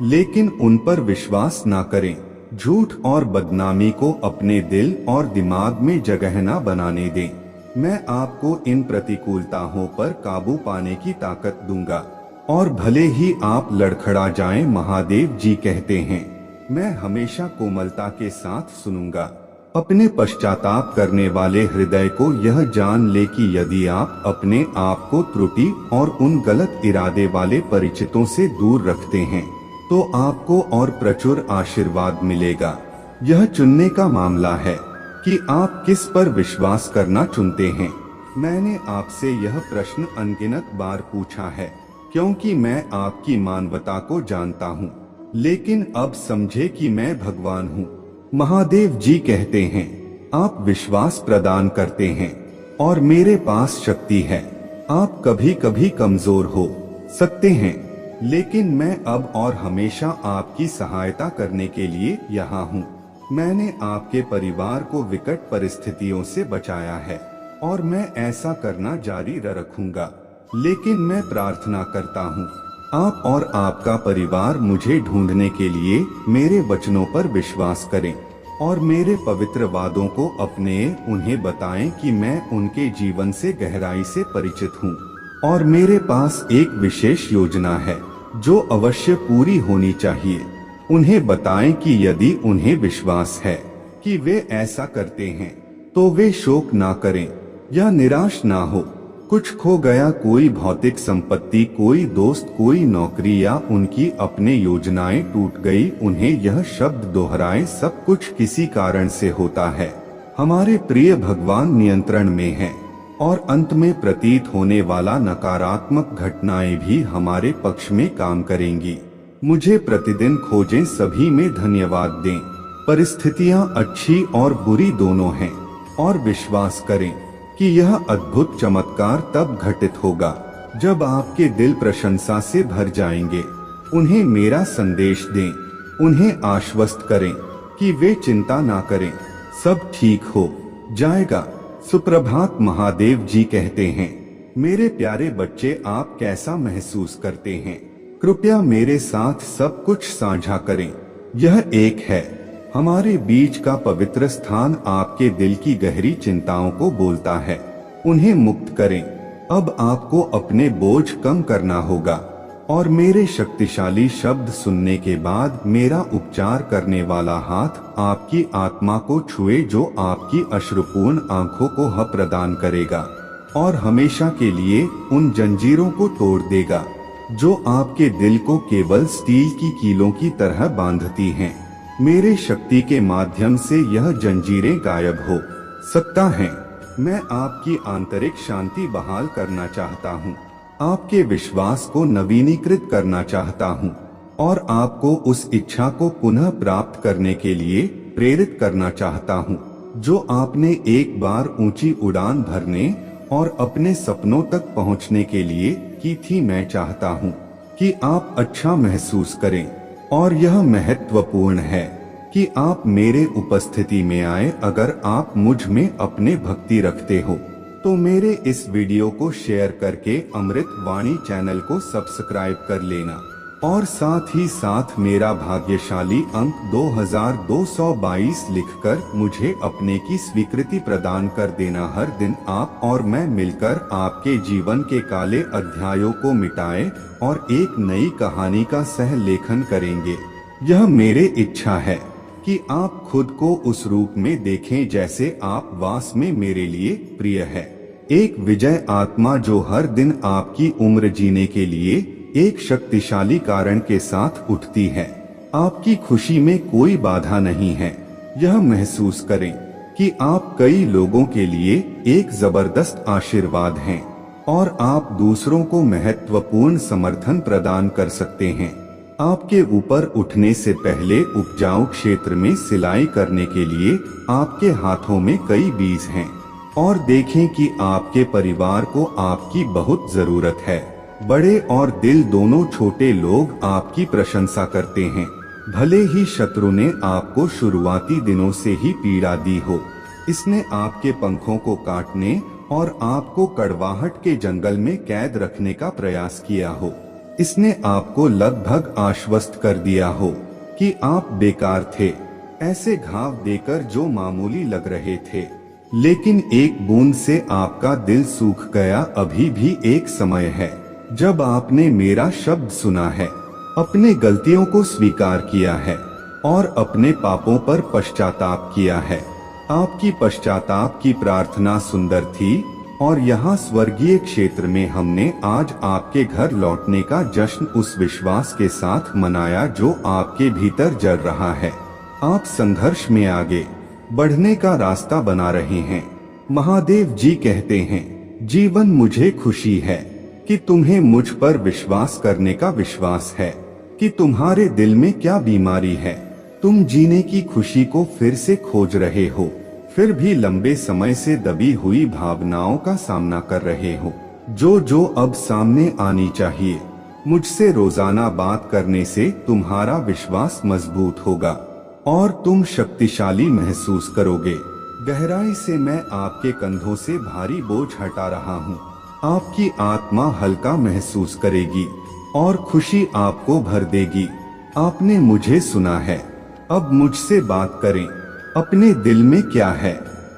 Speaker 1: लेकिन उन पर विश्वास ना करें। झूठ और बदनामी को अपने दिल और दिमाग में जगह न बनाने दें। मैं आपको इन प्रतिकूलताओं पर काबू पाने की ताकत दूंगा और भले ही आप लड़खड़ा जाएं, महादेव जी कहते हैं, मैं हमेशा कोमलता के साथ सुनूंगा। अपने पश्चाताप करने वाले हृदय को यह जान ले कि यदि आप अपने आप को त्रुटि और उन गलत इरादे वाले परिचितों से दूर रखते हैं तो आपको और प्रचुर आशीर्वाद मिलेगा। यह चुनने का मामला है कि आप किस पर विश्वास करना चुनते हैं। मैंने आपसे यह प्रश्न अनगिनत बार पूछा है क्योंकि मैं आपकी मानवता को जानता हूँ, लेकिन अब समझे कि मैं भगवान हूँ। महादेव जी कहते हैं, आप विश्वास प्रदान करते हैं और मेरे पास शक्ति है। आप कभी कभी कमजोर हो सकते हैं, लेकिन मैं अब और हमेशा आपकी सहायता करने के लिए यहाँ हूँ। मैंने आपके परिवार को विकट परिस्थितियों से बचाया है और मैं ऐसा करना जारी रखूंगा। लेकिन मैं प्रार्थना करता हूँ आप और आपका परिवार मुझे ढूंढने के लिए मेरे वचनों पर विश्वास करें और मेरे पवित्र वादों को अपने उन्हें बताएं कि मैं उनके जीवन से गहराई से परिचित हूँ और मेरे पास एक विशेष योजना है जो अवश्य पूरी होनी चाहिए। उन्हें बताएं कि यदि उन्हें विश्वास है कि वे ऐसा करते हैं तो वे शोक ना करें या निराश ना हो। कुछ खो गया, कोई भौतिक संपत्ति, कोई दोस्त, कोई नौकरी या उनकी अपने योजनाएं टूट गई, उन्हें यह शब्द दोहराएं, सब कुछ किसी कारण से होता है। हमारे प्रिय भगवान नियंत्रण में हैं और अंत में प्रतीत होने वाला नकारात्मक घटनाएं भी हमारे पक्ष में काम करेंगी। मुझे प्रतिदिन खोजें, सभी में धन्यवाद दें। परिस्थितियां अच्छी और बुरी दोनों हैं और विश्वास करें कि यह अद्भुत चमत्कार तब घटित होगा जब आपके दिल प्रशंसा से भर जाएंगे। उन्हें मेरा संदेश दें, उन्हें आश्वस्त करें कि वे चिंता ना करें, सब ठीक हो जाएगा। सुप्रभात। महादेव जी कहते हैं, मेरे प्यारे बच्चे, आप कैसा महसूस करते हैं? कृपया मेरे साथ सब कुछ साझा करें। यह एक है हमारे बीच का पवित्र स्थान आपके दिल की गहरी चिंताओं को बोलता है। उन्हें मुक्त करें। अब आपको अपने बोझ कम करना होगा और मेरे शक्तिशाली शब्द सुनने के बाद मेरा उपचार करने वाला हाथ आपकी आत्मा को छुए, जो आपकी अश्रुपूर्ण आंखों को हक प्रदान करेगा और हमेशा के लिए उन जंजीरों को तोड़ देगा जो आपके दिल को केवल स्टील की कीलों की तरह बांधती हैं। मेरे शक्ति के माध्यम से यह जंजीरें गायब हो सकता है। मैं आपकी आंतरिक शांति बहाल करना चाहता हूँ, आपके विश्वास को नवीनीकृत करना चाहता हूँ और आपको उस इच्छा को पुनः प्राप्त करने के लिए प्रेरित करना चाहता हूँ जो आपने एक बार ऊंची उड़ान भरने और अपने सपनों तक पहुँचने के लिए की थी। मैं चाहता हूँ कि आप अच्छा महसूस करें और यह महत्वपूर्ण है कि आप मेरे उपस्थिति में आए। अगर आप मुझ में अपने भक्ति रखते हो तो मेरे इस वीडियो को शेयर करके अमृत वाणी चैनल को सब्सक्राइब कर लेना और साथ ही साथ मेरा भाग्यशाली अंक 2222 लिखकर मुझे अपने की स्वीकृति प्रदान कर देना। हर दिन आप और मैं मिलकर आपके जीवन के काले अध्यायों को मिटाए और एक नई कहानी का सह लेखन करेंगे। यह मेरी इच्छा है कि आप खुद को उस रूप में देखें जैसे आप वास में मेरे लिए प्रिय है। एक विजय आत्मा जो हर दिन आपकी उम्र जीने के लिए एक शक्तिशाली कारण के साथ उठती है। आपकी खुशी में कोई बाधा नहीं है। यह महसूस करें कि आप कई लोगों के लिए एक जबरदस्त आशीर्वाद हैं और आप दूसरों को महत्वपूर्ण समर्थन प्रदान कर सकते हैं। आपके ऊपर उठने से पहले उपजाऊ क्षेत्र में सिलाई करने के लिए आपके हाथों में कई बीज हैं और देखें कि आपके परिवार को आपकी बहुत जरूरत है। बड़े और दिल दोनों छोटे लोग आपकी प्रशंसा करते हैं, भले ही शत्रु ने आपको शुरुआती दिनों से ही पीड़ा दी हो। इसने आपके पंखों को काटने और आपको कड़वाहट के जंगल में कैद रखने का प्रयास किया हो। इसने आपको लगभग आश्वस्त कर दिया हो कि आप बेकार थे, ऐसे घाव देकर जो मामूली लग रहे थे। लेकिन एक बूंद से आपका दिल सूख गया। अभी भी एक समय है जब आपने मेरा शब्द सुना है, अपने गलतियों को स्वीकार किया है और अपने पापों पर पश्चाताप किया है। आपकी पश्चाताप की प्रार्थना सुंदर थी और यहाँ स्वर्गीय क्षेत्र में हमने आज आपके घर लौटने का जश्न उस विश्वास के साथ मनाया जो आपके भीतर जल रहा है। आप संघर्ष में आगे बढ़ने का रास्ता बना रहे हैं। महादेव जी कहते हैं, जीवन मुझे खुशी है कि तुम्हें मुझ पर विश्वास करने का विश्वास है कि तुम्हारे दिल में क्या बीमारी है। तुम जीने की खुशी को फिर से खोज रहे हो, फिर भी लंबे समय से दबी हुई भावनाओं का सामना कर रहे हो जो अब सामने आनी चाहिए। मुझसे रोजाना बात करने से तुम्हारा विश्वास मजबूत होगा और तुम शक्तिशाली महसूस करोगे। गहराई से मैं आपके कंधों से भारी बोझ हटा रहा हूँ। आपकी आत्मा हल्का महसूस करेगी और खुशी आपको भर देगी। आपने मुझे सुना है, अब मुझसे बात करें। अपने दिल में क्या है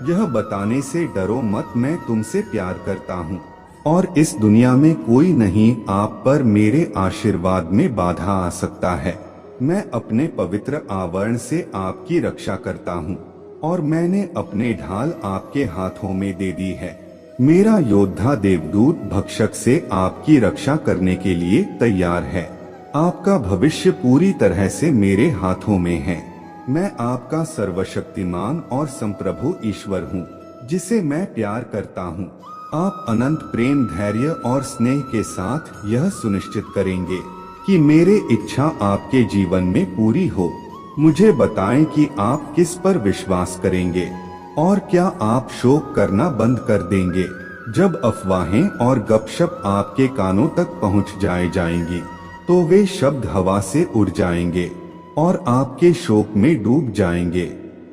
Speaker 1: यह बताने से डरो मत। मैं तुमसे प्यार करता हूँ और इस दुनिया में कोई नहीं आप पर मेरे आशीर्वाद में बाधा आ सकता है। मैं अपने पवित्र आवरण से आपकी रक्षा करता हूँ और मैंने अपने ढाल आपके हाथों में दे दी है। मेरा योद्धा देवदूत भक्षक से आपकी रक्षा करने के लिए तैयार है। आपका भविष्य पूरी तरह से मेरे हाथों में है। मैं आपका सर्वशक्तिमान और संप्रभु ईश्वर हूँ जिसे मैं प्यार करता हूँ। आप अनंत प्रेम, धैर्य और स्नेह के साथ यह सुनिश्चित करेंगे कि मेरे इच्छा आपके जीवन में पूरी हो। मुझे बताएं कि आप किस पर विश्वास करेंगे और क्या आप शोक करना बंद कर देंगे जब अफवाहें और गपशप आपके कानों तक पहुंच जाएंगी तो वे शब्द हवा से उड़ जाएंगे और आपके शोक में डूब जाएंगे।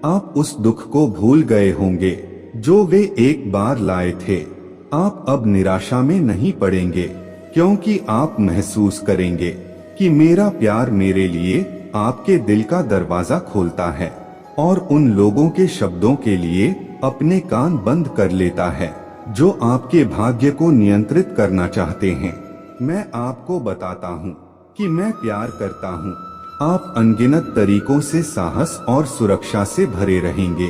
Speaker 1: आप उस दुख को भूल गए होंगे जो वे एक बार लाए थे। आप अब निराशा में नहीं पड़ेंगे क्योंकि आप महसूस करेंगे कि मेरा प्यार मेरे लिए आपके दिल का दरवाजा खोलता है और उन लोगों के शब्दों के लिए अपने कान बंद कर लेता है जो आपके भाग्य को नियंत्रित करना चाहते हैं। मैं आपको बताता हूँ कि मैं प्यार करता हूँ। आप अनगिनत तरीकों से साहस और सुरक्षा से भरे रहेंगे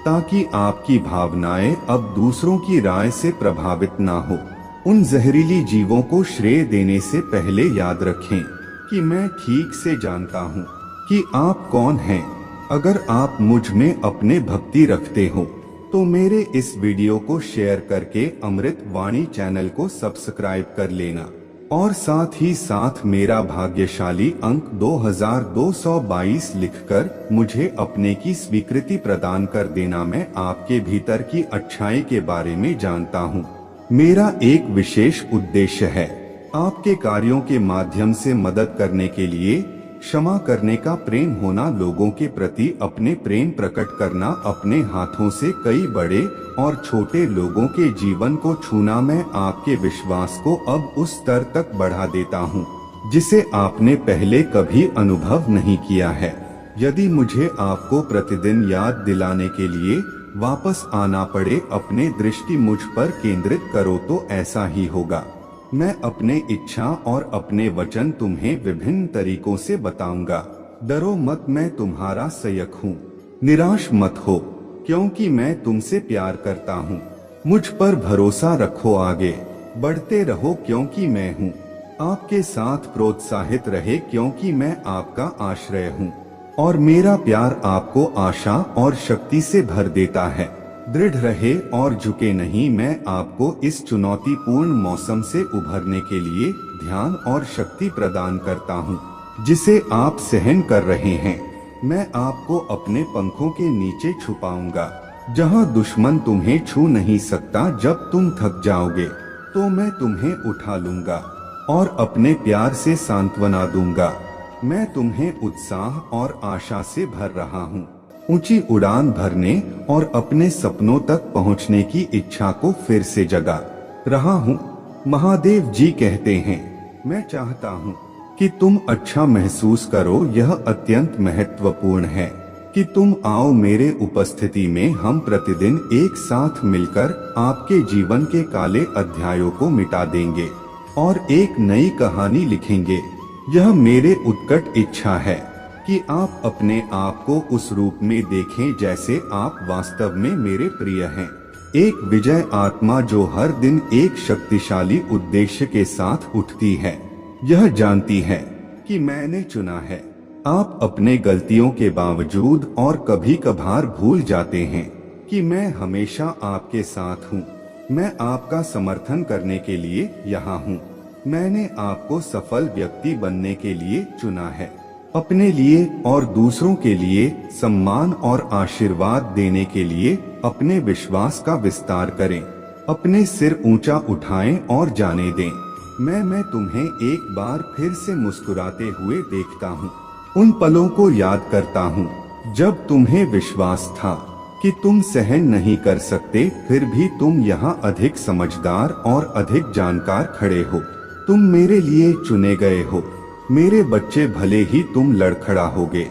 Speaker 1: ताकि आपकी भावनाएं अब दूसरों की राय से प्रभावित ना हो। उन जहरीली जीवों को श्रेय देने से पहले याद रखें कि मैं ठीक से जानता हूँ कि आप कौन हैं। अगर आप मुझ में अपने भक्ति रखते हो तो मेरे इस वीडियो को शेयर करके अमृत वाणी चैनल को सब्सक्राइब कर लेना और साथ ही साथ मेरा भाग्यशाली अंक 2222 लिखकर मुझे अपने की स्वीकृति प्रदान कर देना। मैं आपके भीतर की अच्छाई के बारे में जानता हूँ। मेरा एक विशेष उद्देश्य है, आपके कार्यों के माध्यम से मदद करने के लिए, क्षमा करने का प्रेम होना, लोगों के प्रति अपने प्रेम प्रकट करना, अपने हाथों से कई बड़े और छोटे लोगों के जीवन को छूना। मैं आपके विश्वास को अब उस स्तर तक बढ़ा देता हूँ जिसे आपने पहले कभी अनुभव नहीं किया है। यदि मुझे आपको प्रतिदिन याद दिलाने के लिए वापस आना पड़े, अपने दृष्टि मुझ पर केंद्रित करो तो ऐसा ही होगा। मैं अपने इच्छा और अपने वचन तुम्हें विभिन्न तरीकों से बताऊंगा। डरो मत, मैं तुम्हारा सहायक हूँ। निराश मत हो, क्योंकि मैं तुमसे प्यार करता हूँ। मुझ पर भरोसा रखो, आगे बढ़ते रहो, क्योंकि मैं हूँ आपके साथ। प्रोत्साहित रहे, क्योंकि मैं आपका आश्रय हूँ और मेरा प्यार आपको आशा और शक्ति से भर देता है। दृढ़ रहे और झुके नहीं। मैं आपको इस चुनौतीपूर्ण मौसम से उभरने के लिए ध्यान और शक्ति प्रदान करता हूँ, जिसे आप सहन कर रहे हैं। मैं आपको अपने पंखों के नीचे छुपाऊंगा, जहाँ दुश्मन तुम्हें छू नहीं सकता। जब तुम थक जाओगे तो मैं तुम्हें उठा लूंगा और अपने प्यार से सांत्वना दूंगा। मैं तुम्हें उत्साह और आशा से भर रहा हूँ, ऊंची उड़ान भरने और अपने सपनों तक पहुँचने की इच्छा को फिर से जगा रहा हूँ। महादेव जी कहते हैं, मैं चाहता हूँ कि तुम अच्छा महसूस करो। यह अत्यंत महत्वपूर्ण है कि तुम आओ मेरे उपस्थिति में। हम प्रतिदिन एक साथ मिलकर आपके जीवन के काले अध्यायों को मिटा देंगे और एक नई कहानी लिखेंगे। यह मेरे उत्कट इच्छा है कि आप अपने आप को उस रूप में देखें जैसे आप वास्तव में मेरे प्रिय हैं। एक विजय आत्मा जो हर दिन एक शक्तिशाली उद्देश्य के साथ उठती है, यह जानती है कि मैंने चुना है। आप अपने गलतियों के बावजूद और कभी कभार भूल जाते हैं कि मैं हमेशा आपके साथ हूँ। मैं आपका समर्थन करने के लिए यहाँ हूँ। मैंने आपको सफल व्यक्ति बनने के लिए चुना है, अपने लिए और दूसरों के लिए सम्मान और आशीर्वाद देने के लिए। अपने विश्वास का विस्तार करें, अपने सिर ऊंचा उठाएं और जाने दें। मैं तुम्हें एक बार फिर से मुस्कुराते हुए देखता हूँ। उन पलों को याद करता हूँ जब तुम्हें विश्वास था कि तुम सहन नहीं कर सकते, फिर भी तुम यहाँ अधिक समझदार और अधिक जानकार खड़े हो। तुम मेरे लिए चुने गए हो, मेरे बच्चे, भले ही तुम लड़खड़ाओगे।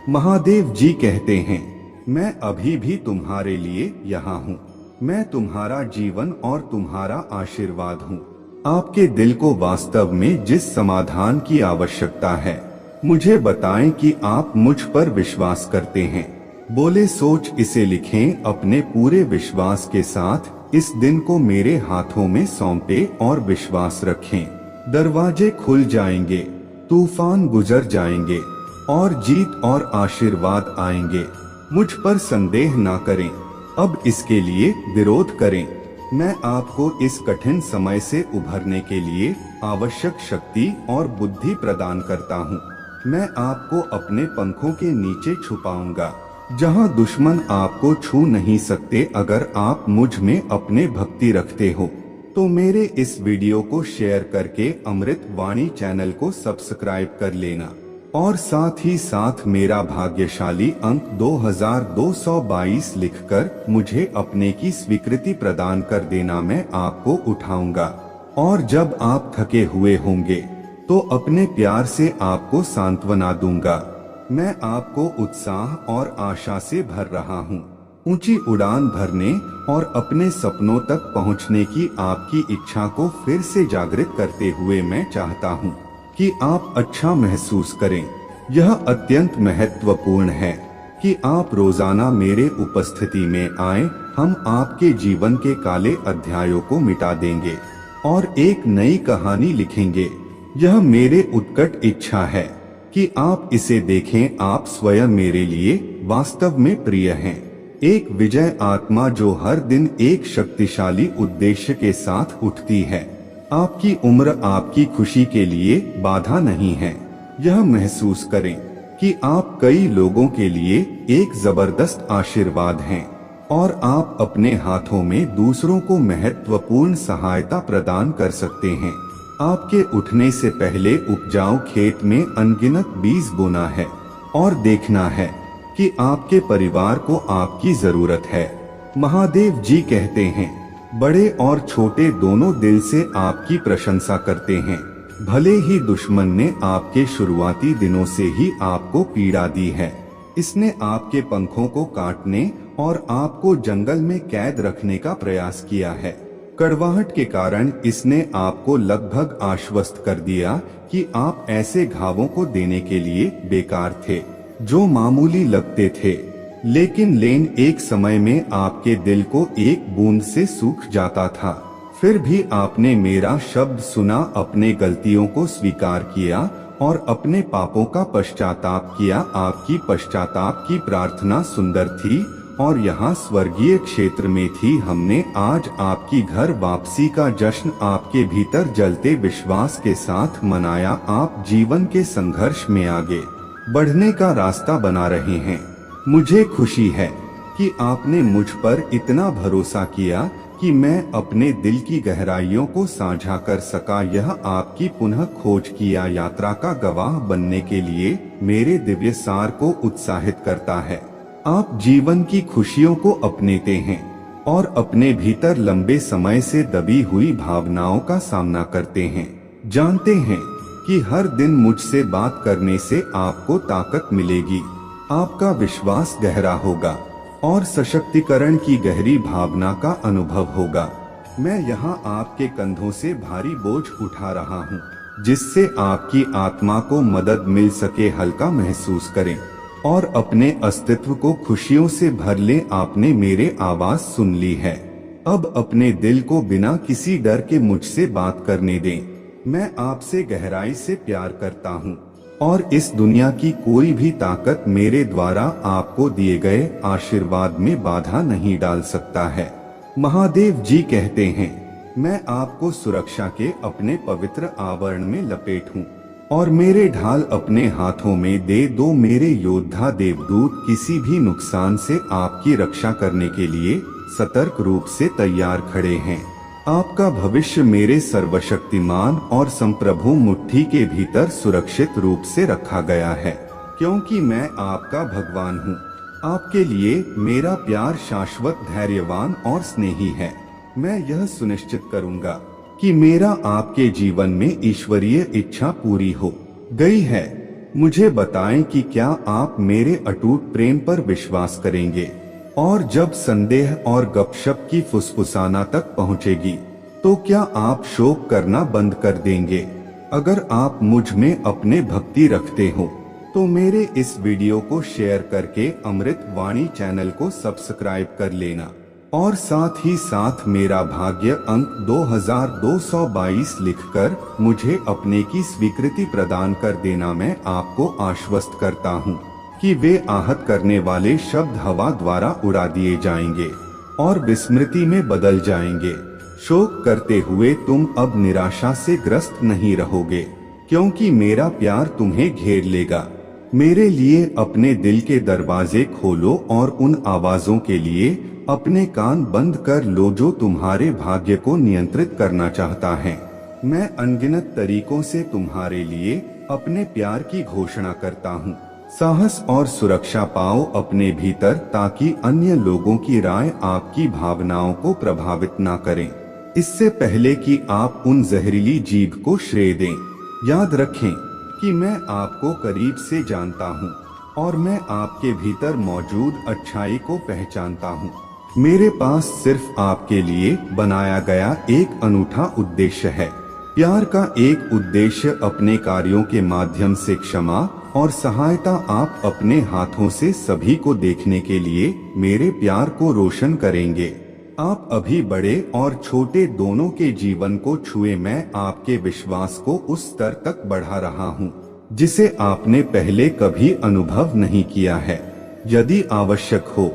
Speaker 1: महादेव जी कहते हैं, मैं अभी भी तुम्हारे लिए यहाँ हूँ। मैं तुम्हारा जीवन और तुम्हारा आशीर्वाद हूँ। आपके दिल को वास्तव में जिस समाधान की आवश्यकता है, मुझे बताएं कि आप मुझ पर विश्वास करते हैं। बोले सोच इसे लिखें अपने पूरे विश्वास के साथ। इस दिन को मेरे हाथों में सौंपे और विश्वास रखें। दरवाजे खुल जाएंगे, तूफान गुजर जाएंगे और जीत और आशीर्वाद आएंगे। मुझ पर संदेह ना करें, अब इसके लिए विरोध करें। मैं आपको इस कठिन समय से उभरने के लिए आवश्यक शक्ति और बुद्धि प्रदान करता हूँ। मैं आपको अपने पंखों के नीचे छुपाऊंगा, जहाँ दुश्मन आपको छू नहीं सकते। अगर आप मुझ में अपने भक्ति रखते हो तो मेरे इस वीडियो को शेयर करके अमृत वाणी चैनल को सब्सक्राइब कर लेना और साथ ही साथ मेरा भाग्यशाली अंक 2222 लिखकर मुझे अपने की स्वीकृति प्रदान कर देना। मैं आपको उठाऊंगा और जब आप थके हुए होंगे तो अपने प्यार से आपको सांत्वना दूंगा। मैं आपको उत्साह और आशा से भर रहा हूँ, ऊंची उड़ान भरने और अपने सपनों तक पहुँचने की आपकी इच्छा को फिर से जागृत करते हुए मैं चाहता हूँ कि आप अच्छा महसूस करें। यह अत्यंत महत्वपूर्ण है कि आप रोजाना मेरे उपस्थिति में आए। हम आपके जीवन के काले अध्यायों को मिटा देंगे और एक नई कहानी लिखेंगे। यह मेरे उत्कट इच्छा है कि आप इसे देखें। आप स्वयं मेरे लिए वास्तव में प्रिय हैं। एक विजय आत्मा जो हर दिन एक शक्तिशाली उद्देश्य के साथ उठती है। आपकी उम्र आपकी खुशी के लिए बाधा नहीं है। यह महसूस करें कि आप कई लोगों के लिए एक जबरदस्त आशीर्वाद हैं और आप अपने हाथों में दूसरों को महत्वपूर्ण सहायता प्रदान कर सकते हैं। आपके उठने से पहले उपजाऊ खेत में अनगिनत बीज बोना है और देखना है कि आपके परिवार को आपकी जरूरत है। महादेव जी कहते हैं, बड़े और छोटे दोनों दिल से आपकी प्रशंसा करते हैं। भले ही दुश्मन ने आपके शुरुआती दिनों से ही आपको पीड़ा दी है, इसने आपके पंखों को काटने और आपको जंगल में कैद रखने का प्रयास किया है। कड़वाहट के कारण इसने आपको लगभग आश्वस्त कर दिया कि आप ऐसे घावों को देने के लिए बेकार थे जो मामूली लगते थे, लेकिन लेन एक समय में आपके दिल को एक बूंद से सूख जाता था। फिर भी आपने मेरा शब्द सुना, अपने गलतियों को स्वीकार किया और अपने पापों का पश्चाताप किया। आपकी पश्चाताप की प्रार्थना सुंदर थी और यहाँ स्वर्गीय क्षेत्र में थी। हमने आज आपकी घर वापसी का जश्न आपके भीतर जलते विश्वास के साथ मनाया। आप जीवन के संघर्ष में आगे बढ़ने का रास्ता बना रहे हैं। मुझे खुशी है कि आपने मुझ पर इतना भरोसा किया कि मैं अपने दिल की गहराइयों को साझा कर सका। यह आपकी पुनः खोज किया यात्रा का गवाह बनने के लिए मेरे दिव्य सार को उत्साहित करता है। आप जीवन की खुशियों को अपनाते हैं और अपने भीतर लंबे समय से दबी हुई भावनाओं का सामना करते हैं। जानते हैं कि हर दिन मुझसे बात करने से आपको ताकत मिलेगी, आपका विश्वास गहरा होगा और सशक्तिकरण की गहरी भावना का अनुभव होगा। मैं यहाँ आपके कंधों से भारी बोझ उठा रहा हूँ, जिससे आपकी आत्मा को मदद मिल सके। हल्का महसूस करें और अपने अस्तित्व को खुशियों से भर लें। आपने मेरे आवाज सुन ली है, अब अपने दिल को बिना किसी डर के मुझसे बात करने दें। मैं आपसे गहराई से प्यार करता हूँ और इस दुनिया की कोई भी ताकत मेरे द्वारा आपको दिए गए आशीर्वाद में बाधा नहीं डाल सकता है। महादेव जी कहते हैं, मैं आपको सुरक्षा के अपने पवित्र आवरण में लपेटूं और मेरे ढाल अपने हाथों में दे दो। मेरे योद्धा देवदूत किसी भी नुकसान से आपकी रक्षा करने के लिए सतर्क रूप से तैयार खड़े हैं। आपका भविष्य मेरे सर्वशक्तिमान और संप्रभु मुट्ठी के भीतर सुरक्षित रूप से रखा गया है, क्योंकि मैं आपका भगवान हूँ। आपके लिए मेरा प्यार शाश्वत, धैर्यवान और स्नेही है। मैं यह सुनिश्चित करूँगा कि मेरा आपके जीवन में ईश्वरीय इच्छा पूरी हो गई है। मुझे बताएं कि क्या आप मेरे अटूट प्रेम पर विश्वास करेंगे, और जब संदेह और गपशप की फुसफुसाना तक पहुंचेगी तो क्या आप शोक करना बंद कर देंगे? अगर आप मुझ में अपने भक्ति रखते हो तो मेरे इस वीडियो को शेयर करके अमृत वाणी चैनल को सब्सक्राइब कर लेना और साथ ही साथ मेरा भाग्य अंक 2222 लिखकर मुझे अपने की स्वीकृति प्रदान कर देना। मैं आपको आश्वस्त करता हूँ कि वे आहत करने वाले शब्द हवा द्वारा उड़ा दिए जाएंगे और विस्मृति में बदल जाएंगे। शोक करते हुए तुम अब निराशा से ग्रस्त नहीं रहोगे, क्योंकि मेरा प्यार तुम्हें घेर लेगा। मेरे लिए अपने दिल के दरवाजे खोलो और उन आवाजों के लिए अपने कान बंद कर लो जो तुम्हारे भाग्य को नियंत्रित करना चाहता है। मैं अनगिनत तरीकों से तुम्हारे लिए अपने प्यार की घोषणा करता हूँ। साहस और सुरक्षा पाओ अपने भीतर, ताकि अन्य लोगों की राय आपकी भावनाओं को प्रभावित ना करें। इससे पहले कि आप उन जहरीली जीभ को श्रेय दें, याद रखें कि मैं आपको करीब से जानता हूँ और मैं आपके भीतर मौजूद अच्छाई को पहचानता हूँ। मेरे पास सिर्फ आपके लिए बनाया गया एक अनूठा उद्देश्य है। प्यार का एक उद्देश्य अपने कार्यों के माध्यम से क्षमा और सहायता। आप अपने हाथों से सभी को देखने के लिए मेरे प्यार को रोशन करेंगे। आप अभी बड़े और छोटे दोनों के जीवन को छुए। मैं आपके विश्वास को उस स्तर तक बढ़ा रहा हूँ जिसे आपने पहले कभी अनुभव नहीं किया है। यदि आवश्यक हो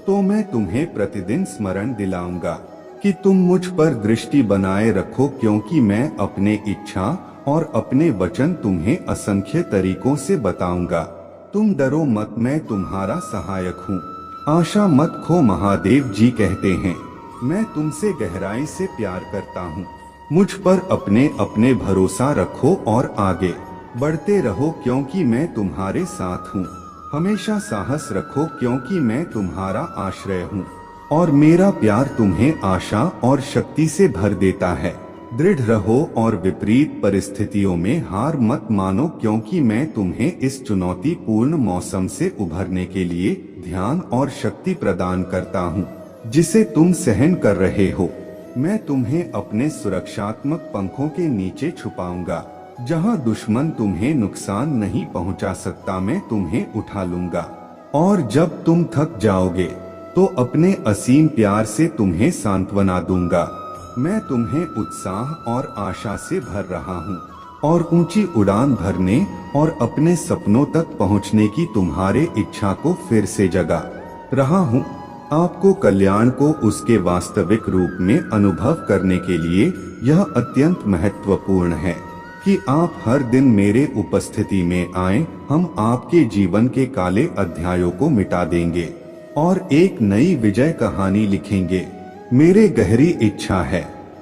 Speaker 1: तो मैं तुम्हें प्रतिदिन स्मरण दिलाऊंगा कि तुम मुझ पर दृष्टि बनाए रखो, क्योंकि मैं अपने इच्छा और अपने वचन तुम्हें असंख्य तरीकों से बताऊंगा। तुम डरो मत, मैं तुम्हारा सहायक हूँ। आशा मत खो, महादेव जी कहते हैं। मैं तुमसे गहराई से प्यार करता हूँ। मुझ पर अपने भरोसा रखो और आगे बढ़ते रहो, क्योंकि मैं तुम्हारे साथ हूँ। हमेशा साहस रखो, क्योंकि मैं तुम्हारा आश्रय हूँ और मेरा प्यार तुम्हें आशा और शक्ति से भर देता है। दृढ़ रहो और विपरीत परिस्थितियों में हार मत मानो, क्योंकि मैं तुम्हें इस चुनौतीपूर्ण मौसम से उभरने के लिए ध्यान और शक्ति प्रदान करता हूँ जिसे तुम सहन कर रहे हो। मैं तुम्हें अपने सुरक्षात्मक पंखों के नीचे छुपाऊंगा, जहाँ दुश्मन तुम्हें नुकसान नहीं पहुँचा सकता। मैं तुम्हें उठा लूंगा और जब तुम थक जाओगे तो अपने असीम प्यार से तुम्हें सांत्वना दूंगा। मैं तुम्हें उत्साह और आशा से भर रहा हूँ और ऊंची उड़ान भरने और अपने सपनों तक पहुँचने की तुम्हारे इच्छा को फिर से जगा रहा हूँ। आपको कल्याण को उसके वास्तविक रूप में अनुभव करने के लिए यह अत्यंत महत्वपूर्ण है कि आप हर दिन मेरे उपस्थिति में आएं। हम आपके जीवन के काले अध्यायों को मिटा देंगे और एक नई विजय कहानी लिखेंगे। मेरी गहरी इच्छा है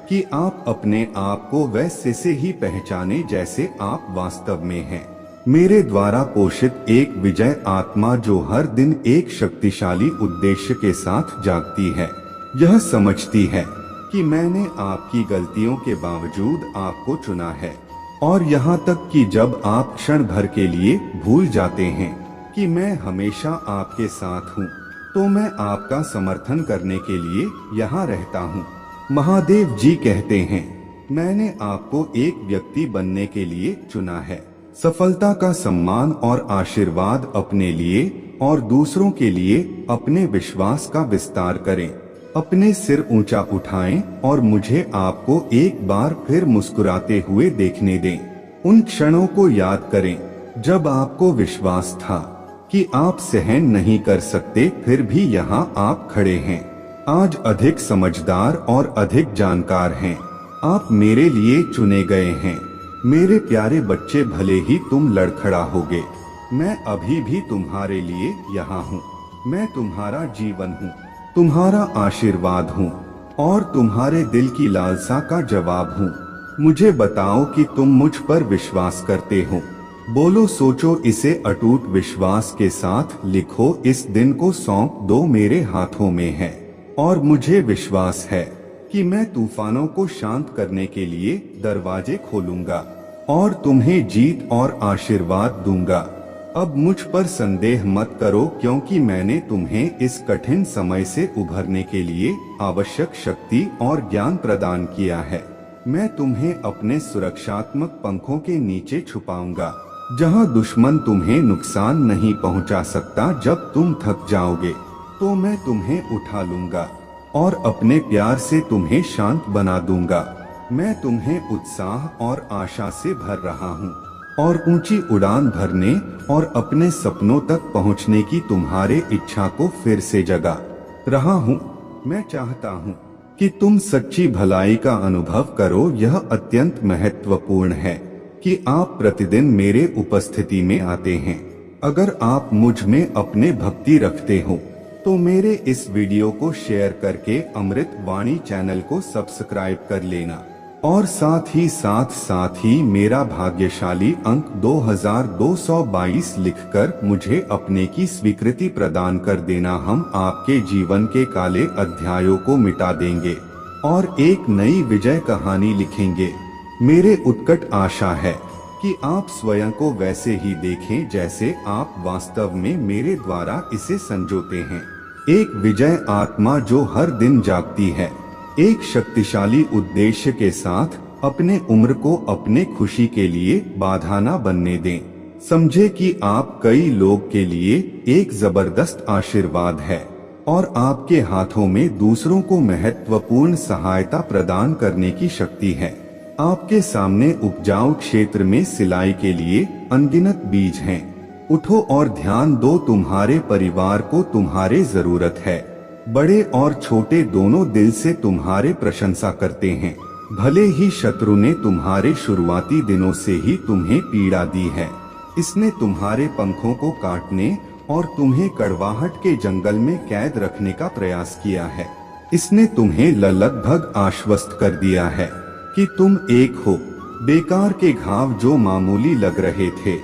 Speaker 1: कि आप अपने आप को वैसे से ही पहचाने जैसे आप वास्तव में हैं। मेरे द्वारा पोषित एक विजय आत्मा जो हर दिन एक शक्तिशाली उद्देश्य के साथ जागती है। यह समझती है कि मैंने आपकी गलतियों के बावजूद आपको चुना है और यहाँ तक कि जब आप क्षण भर के लिए भूल जाते हैं कि मैं हमेशा आपके साथ हूँ, तो मैं आपका समर्थन करने के लिए यहाँ रहता हूँ। महादेव जी कहते हैं, मैंने आपको एक व्यक्ति बनने के लिए चुना है। सफलता का सम्मान और आशीर्वाद अपने लिए और दूसरों के लिए अपने विश्वास का विस्तार करें। अपने सिर ऊंचा उठाएं और मुझे आपको एक बार फिर मुस्कुराते हुए देखने दें। उन क्षणों को याद करें जब आपको विश्वास था कि आप सहन नहीं कर सकते, फिर भी यहाँ आप खड़े हैं। आज अधिक समझदार और अधिक जानकार हैं। आप मेरे लिए चुने गए हैं। मेरे प्यारे बच्चे, भले ही तुम लड़खड़ाओगे, मैं अभी भी तुम्हारे लिए यहाँ हूँ। मैं तुम्हारा जीवन हूँ, तुम्हारा आशीर्वाद हूँ और तुम्हारे दिल की लालसा का जवाब हूँ। मुझे बताओ कि तुम मुझ पर विश्वास करते हो। बोलो, सोचो, इसे अटूट विश्वास के साथ लिखो। इस दिन को सौंप दो, मेरे हाथों में है और मुझे विश्वास है कि मैं तूफानों को शांत करने के लिए दरवाजे खोलूंगा और तुम्हें जीत और आशीर्वाद दूंगा। अब मुझ पर संदेह मत करो, क्योंकि मैंने तुम्हें इस कठिन समय से उभरने के लिए आवश्यक शक्ति और ज्ञान प्रदान किया है। मैं तुम्हें अपने सुरक्षात्मक पंखों के नीचे छुपाऊंगा, जहां दुश्मन तुम्हें नुकसान नहीं पहुंचा सकता। जब तुम थक जाओगे तो मैं तुम्हें उठा लूंगा और अपने प्यार से तुम्हें शांत बना दूंगा। मैं तुम्हें उत्साह और आशा से भर रहा हूँ और ऊंची उड़ान भरने और अपने सपनों तक पहुँचने की तुम्हारे इच्छा को फिर से जगा रहा हूँ। मैं चाहता हूँ कि तुम सच्ची भलाई का अनुभव करो। यह अत्यंत महत्वपूर्ण है कि आप प्रतिदिन मेरे उपस्थिति में आते हैं। अगर आप मुझ में अपने भक्ति रखते हो तो मेरे इस वीडियो को शेयर करके अमृत वाणी चैनल को सब्सक्राइब कर लेना और साथ ही मेरा भाग्यशाली अंक 2222 लिखकर मुझे अपने की स्वीकृति प्रदान कर देना। हम आपके जीवन के काले अध्यायों को मिटा देंगे और एक नई विजय कहानी लिखेंगे। मेरे उत्कट आशा है कि आप स्वयं को वैसे ही देखें जैसे आप वास्तव में मेरे द्वारा इसे संजोते हैं। एक विजय आत्मा जो हर दिन जागती है, एक शक्तिशाली उद्देश्य के साथ। अपने उम्र को अपने खुशी के लिए बाधा न बनने दें। समझे कि आप कई लोग के लिए एक जबरदस्त आशीर्वाद है और आपके हाथों में दूसरों को महत्वपूर्ण सहायता प्रदान करने की शक्ति है। आपके सामने उपजाऊ क्षेत्र में सिलाई के लिए अनगिनत बीज हैं। उठो और ध्यान दो, तुम्हारे परिवार को तुम्हारे जरूरत है। बड़े और छोटे दोनों दिल से तुम्हारे प्रशंसा करते हैं। भले ही शत्रु ने तुम्हारे शुरुआती दिनों से ही तुम्हें पीड़ा दी है, इसने तुम्हारे पंखों को काटने और तुम्हें कड़वाहट के जंगल में कैद रखने का प्रयास किया है। इसने तुम्हें लगभग आश्वस्त कर दिया है कि तुम एक हो। बेकार के घाव जो मामूली लग रहे थे,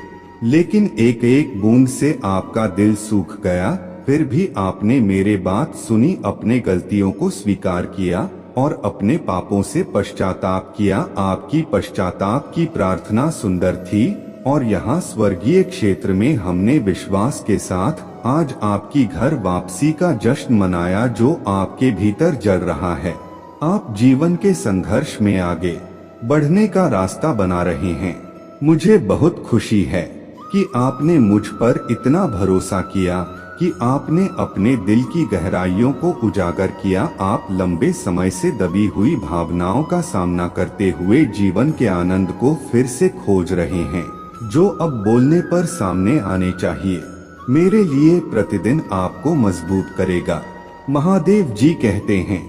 Speaker 1: लेकिन एक एक बूंद से आपका दिल सूख गया। फिर भी आपने मेरे बात सुनी, अपने गलतियों को स्वीकार किया और अपने पापों से पश्चाताप किया। आपकी पश्चाताप की प्रार्थना सुंदर थी और यहाँ स्वर्गीय क्षेत्र में हमने विश्वास के साथ आज आपकी घर वापसी का जश्न मनाया जो आपके भीतर जल रहा है। आप जीवन के संघर्ष में आगे बढ़ने का रास्ता बना रहे हैं। मुझे बहुत खुशी है कि आपने मुझ पर इतना भरोसा किया कि आपने अपने दिल की गहराइयों को उजागर किया। आप लंबे समय से दबी हुई भावनाओं का सामना करते हुए जीवन के आनंद को फिर से खोज रहे हैं जो अब बोलने पर सामने आने चाहिए। मेरे लिए प्रतिदिन आपको मजबूत करेगा। महादेव जी कहते हैं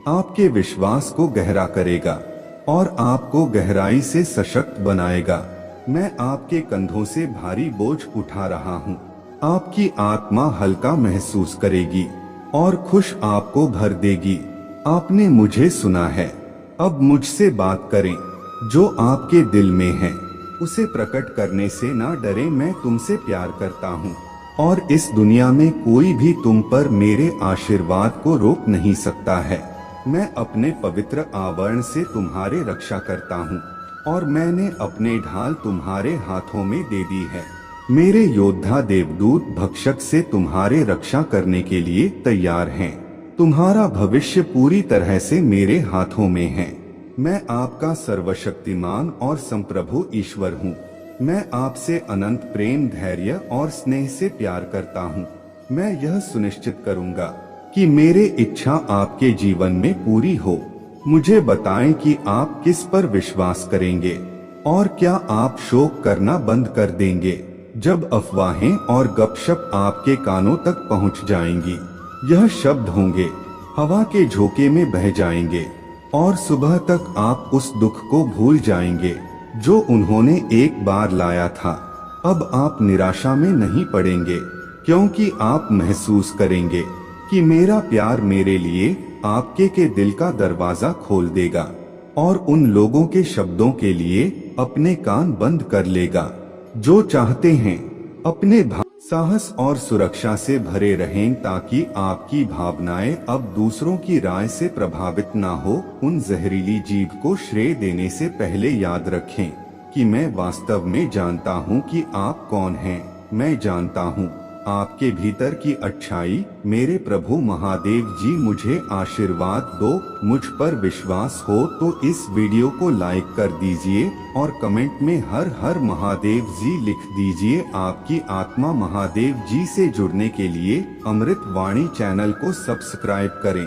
Speaker 1: आपके विश्वास को गहरा करेगा और आपको गहराई से सशक्त बनाएगा। मैं आपके कंधों से भारी बोझ उठा रहा हूँ। आपकी आत्मा हल्का महसूस करेगी और खुश आपको भर देगी। आपने मुझे सुना है, अब मुझसे बात करें। जो आपके दिल में है उसे प्रकट करने से ना डरे। मैं तुमसे प्यार करता हूँ और इस दुनिया में कोई भी तुम पर मेरे आशीर्वाद को रोक नहीं सकता है। मैं अपने पवित्र आवरण से तुम्हारे रक्षा करता हूँ और मैंने अपने ढाल तुम्हारे हाथों में दे दी है। मेरे योद्धा देवदूत भक्षक से तुम्हारे रक्षा करने के लिए तैयार हैं। तुम्हारा भविष्य पूरी तरह से मेरे हाथों में है। मैं आपका सर्वशक्तिमान और संप्रभु ईश्वर हूँ। मैं आपसे अनंत प्रेम, धैर्य और स्नेह से प्यार करता हूँ। मैं यह सुनिश्चित करूँगा कि मेरी इच्छा आपके जीवन में पूरी हो। मुझे बताएं कि आप किस पर विश्वास करेंगे और क्या आप शोक करना बंद कर देंगे जब अफवाहें और गपशप आपके कानों तक पहुंच जाएंगी। यह शब्द होंगे, हवा के झोंके में बह जाएंगे और सुबह तक आप उस दुख को भूल जाएंगे जो उन्होंने एक बार लाया था। अब आप निराशा में नहीं पड़ेंगे क्योंकि आप महसूस करेंगे कि मेरा प्यार मेरे लिए आपके के दिल का दरवाजा खोल देगा और उन लोगों के शब्दों के लिए अपने कान बंद कर लेगा जो चाहते हैं अपने साहस और सुरक्षा से भरे रहें ताकि आपकी भावनाएं अब दूसरों की राय से प्रभावित ना हो। उन जहरीली जीभ को श्रेय देने से पहले याद रखें कि मैं वास्तव में जानता हूं कि आप कौन हैं। मैं जानता हूं आपके भीतर की अच्छाई। मेरे प्रभु महादेव जी मुझे आशीर्वाद दो। मुझ पर विश्वास हो तो इस वीडियो को लाइक कर दीजिए और कमेंट में हर हर महादेव जी लिख दीजिए। आपकी आत्मा महादेव जी से जुड़ने के लिए अमृत वाणी चैनल को सब्सक्राइब करें।